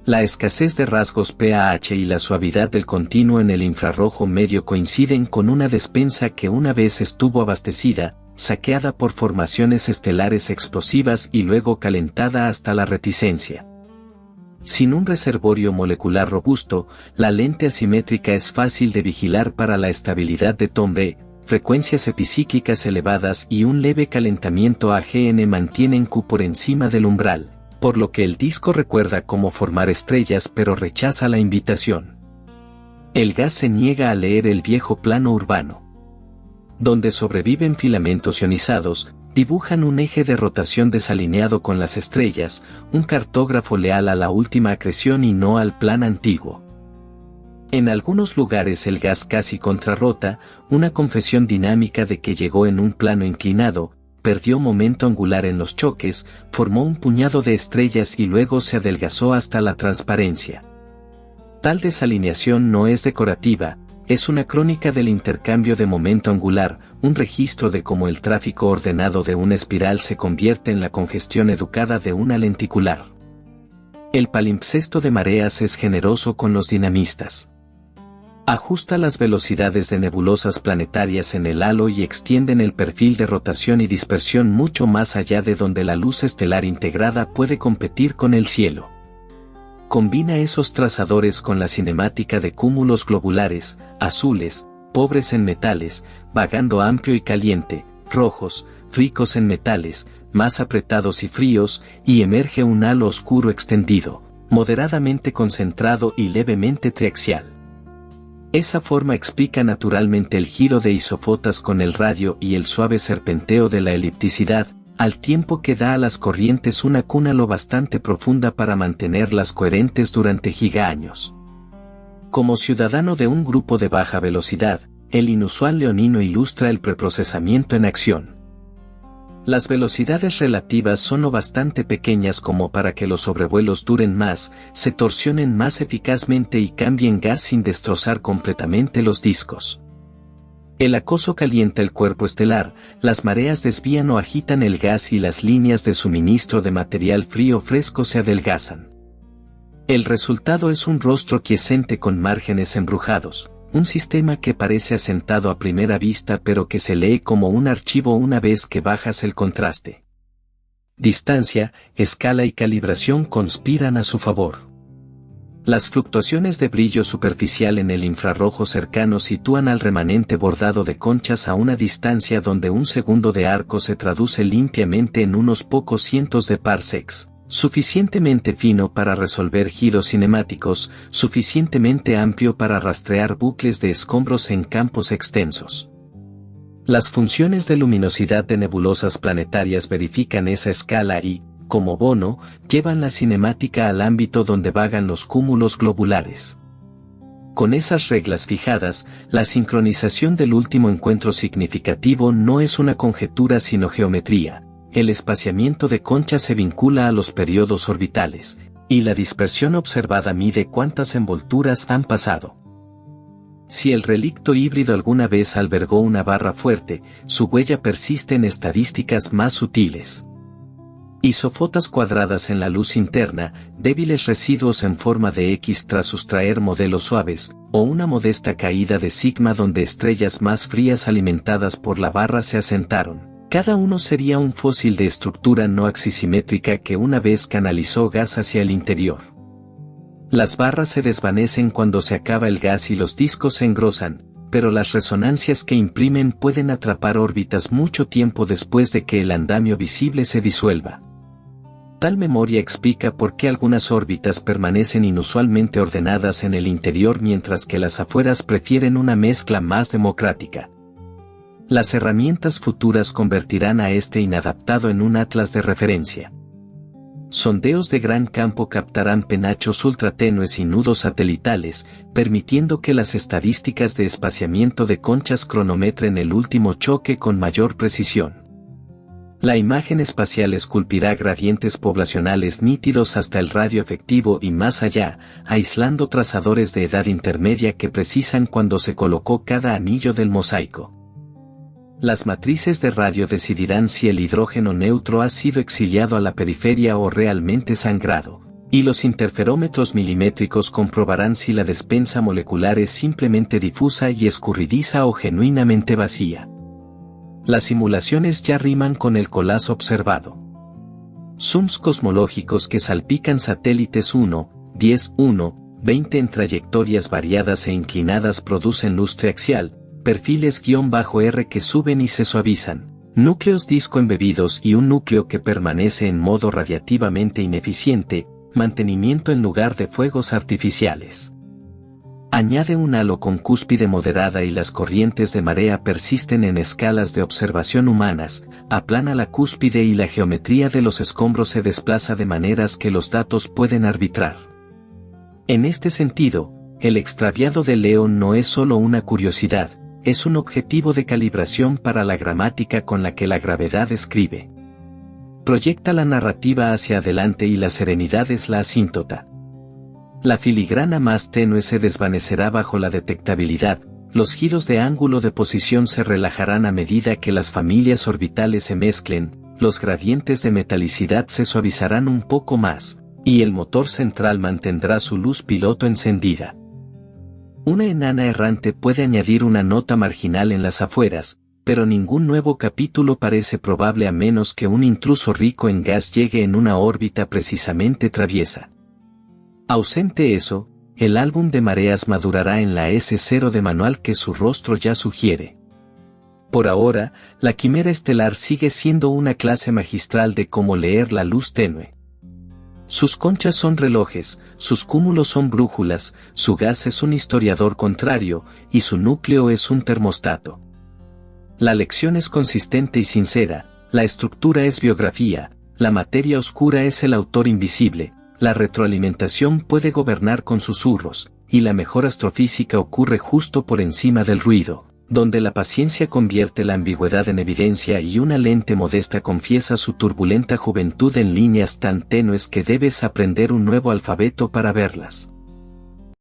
[SPEAKER 1] La escasez de rasgos pH y la suavidad del continuo en el infrarrojo medio coinciden con una despensa que una vez estuvo abastecida, saqueada por formaciones estelares explosivas y luego calentada hasta la reticencia. Sin un reservorio molecular robusto, la lente asimétrica es fácil de vigilar para la estabilidad de Tombe, frecuencias epicíclicas elevadas y un leve calentamiento AGN mantienen Q por encima del umbral, por lo que el disco recuerda cómo formar estrellas pero rechaza la invitación. El gas se niega a leer el viejo plano urbano. Donde sobreviven filamentos ionizados, dibujan un eje de rotación desalineado con las estrellas, un cartógrafo leal a la última acreción y no al plan antiguo. En algunos lugares el gas casi contrarrota, una confesión dinámica de que llegó en un plano inclinado, perdió momento angular en los choques, formó un puñado de estrellas y luego se adelgazó hasta la transparencia. Tal desalineación no es decorativa, es una crónica del intercambio de momento angular, un registro de cómo el tráfico ordenado de una espiral se convierte en la congestión educada de una lenticular. El palimpsesto de mareas es generoso con los dinamistas. Ajusta las velocidades de nebulosas planetarias en el halo y extienden el perfil de rotación y dispersión mucho más allá de donde la luz estelar integrada puede competir con el cielo. Combina esos trazadores con la cinemática de cúmulos globulares, azules, pobres en metales, vagando amplio y caliente, rojos, ricos en metales, más apretados y fríos, y emerge un halo oscuro extendido, moderadamente concentrado y levemente triaxial. Esa forma explica naturalmente el giro de isofotas con el radio y el suave serpenteo de la elipticidad, al tiempo que da a las corrientes una cuna lo bastante profunda para mantenerlas coherentes durante gigaaños. Como ciudadano de un grupo de baja velocidad, el inusual leonino ilustra el preprocesamiento en acción. Las velocidades relativas son lo bastante pequeñas como para que los sobrevuelos duren más, se torsionen más eficazmente y cambien gas sin destrozar completamente los discos. El acoso calienta el cuerpo estelar, las mareas desvían o agitan el gas y las líneas de suministro de material frío fresco se adelgazan. El resultado es un rostro quiescente con márgenes embrujados, un sistema que parece asentado a primera vista pero que se lee como un archivo una vez que bajas el contraste. Distancia, escala y calibración conspiran a su favor. Las fluctuaciones de brillo superficial en el infrarrojo cercano sitúan al remanente bordado de conchas a una distancia donde un segundo de arco se traduce limpiamente en unos pocos cientos de parsecs, suficientemente fino para resolver giros cinemáticos, suficientemente amplio para rastrear bucles de escombros en campos extensos. Las funciones de luminosidad de nebulosas planetarias verifican esa escala y, como bono, llevan la cinemática al ámbito donde vagan los cúmulos globulares. Con esas reglas fijadas, la sincronización del último encuentro significativo no es una conjetura sino geometría. El espaciamiento de conchas se vincula a los periodos orbitales, y la dispersión observada mide cuántas envolturas han pasado. Si el relicto híbrido alguna vez albergó una barra fuerte, su huella persiste en estadísticas más sutiles. Isofotas cuadradas en la luz interna, débiles residuos en forma de X tras sustraer modelos suaves, o una modesta caída de sigma donde estrellas más frías alimentadas por la barra se asentaron. Cada uno sería un fósil de estructura no axisimétrica que una vez canalizó gas hacia el interior. Las barras se desvanecen cuando se acaba el gas y los discos se engrosan, pero las resonancias que imprimen pueden atrapar órbitas mucho tiempo después de que el andamio visible se disuelva. Tal memoria explica por qué algunas órbitas permanecen inusualmente ordenadas en el interior mientras que las afueras prefieren una mezcla más democrática. Las herramientas futuras convertirán a este inadaptado en un atlas de referencia. Sondeos de gran campo captarán penachos ultratenues y nudos satelitales, permitiendo que las estadísticas de espaciamiento de conchas cronometren el último choque con mayor precisión. La imagen espacial esculpirá gradientes poblacionales nítidos hasta el radio efectivo y más allá, aislando trazadores de edad intermedia que precisan cuando se colocó cada anillo del mosaico. Las matrices de radio decidirán si el hidrógeno neutro ha sido exiliado a la periferia o realmente sangrado, y los interferómetros milimétricos comprobarán si la despensa molecular es simplemente difusa y escurridiza o genuinamente vacía. Las simulaciones ya riman con el colapso observado. Zooms cosmológicos que salpican satélites 1, 10, 1, 20 en trayectorias variadas e inclinadas producen luz triaxial, perfiles -R que suben y se suavizan, núcleos disco embebidos y un núcleo que permanece en modo radiativamente ineficiente, mantenimiento en lugar de fuegos artificiales. Añade un halo con cúspide moderada y las corrientes de marea persisten en escalas de observación humanas, aplana la cúspide y la geometría de los escombros se desplaza de maneras que los datos pueden arbitrar. En este sentido, el extraviado de Leo no es solo una curiosidad, es un objetivo de calibración para la gramática con la que la gravedad escribe. Proyecta la narrativa hacia adelante y la serenidad es la asíntota. La filigrana más tenue se desvanecerá bajo la detectabilidad, los giros de ángulo de posición se relajarán a medida que las familias orbitales se mezclen, los gradientes de metalicidad se suavizarán un poco más, y el motor central mantendrá su luz piloto encendida. Una enana errante puede añadir una nota marginal en las afueras, pero ningún nuevo capítulo parece probable a menos que un intruso rico en gas llegue en una órbita precisamente traviesa. Ausente eso, el álbum de mareas madurará en la S0 de manual que su rostro ya sugiere. Por ahora, la quimera estelar sigue siendo una clase magistral de cómo leer la luz tenue. Sus conchas son relojes, sus cúmulos son brújulas, su gas es un historiador contrario, y su núcleo es un termostato. La lección es consistente y sincera, la estructura es biografía, la materia oscura es el autor invisible, la retroalimentación puede gobernar con susurros, y la mejor astrofísica ocurre justo por encima del ruido, donde la paciencia convierte la ambigüedad en evidencia y una lente modesta confiesa su turbulenta juventud en líneas tan tenues que debes aprender un nuevo alfabeto para verlas.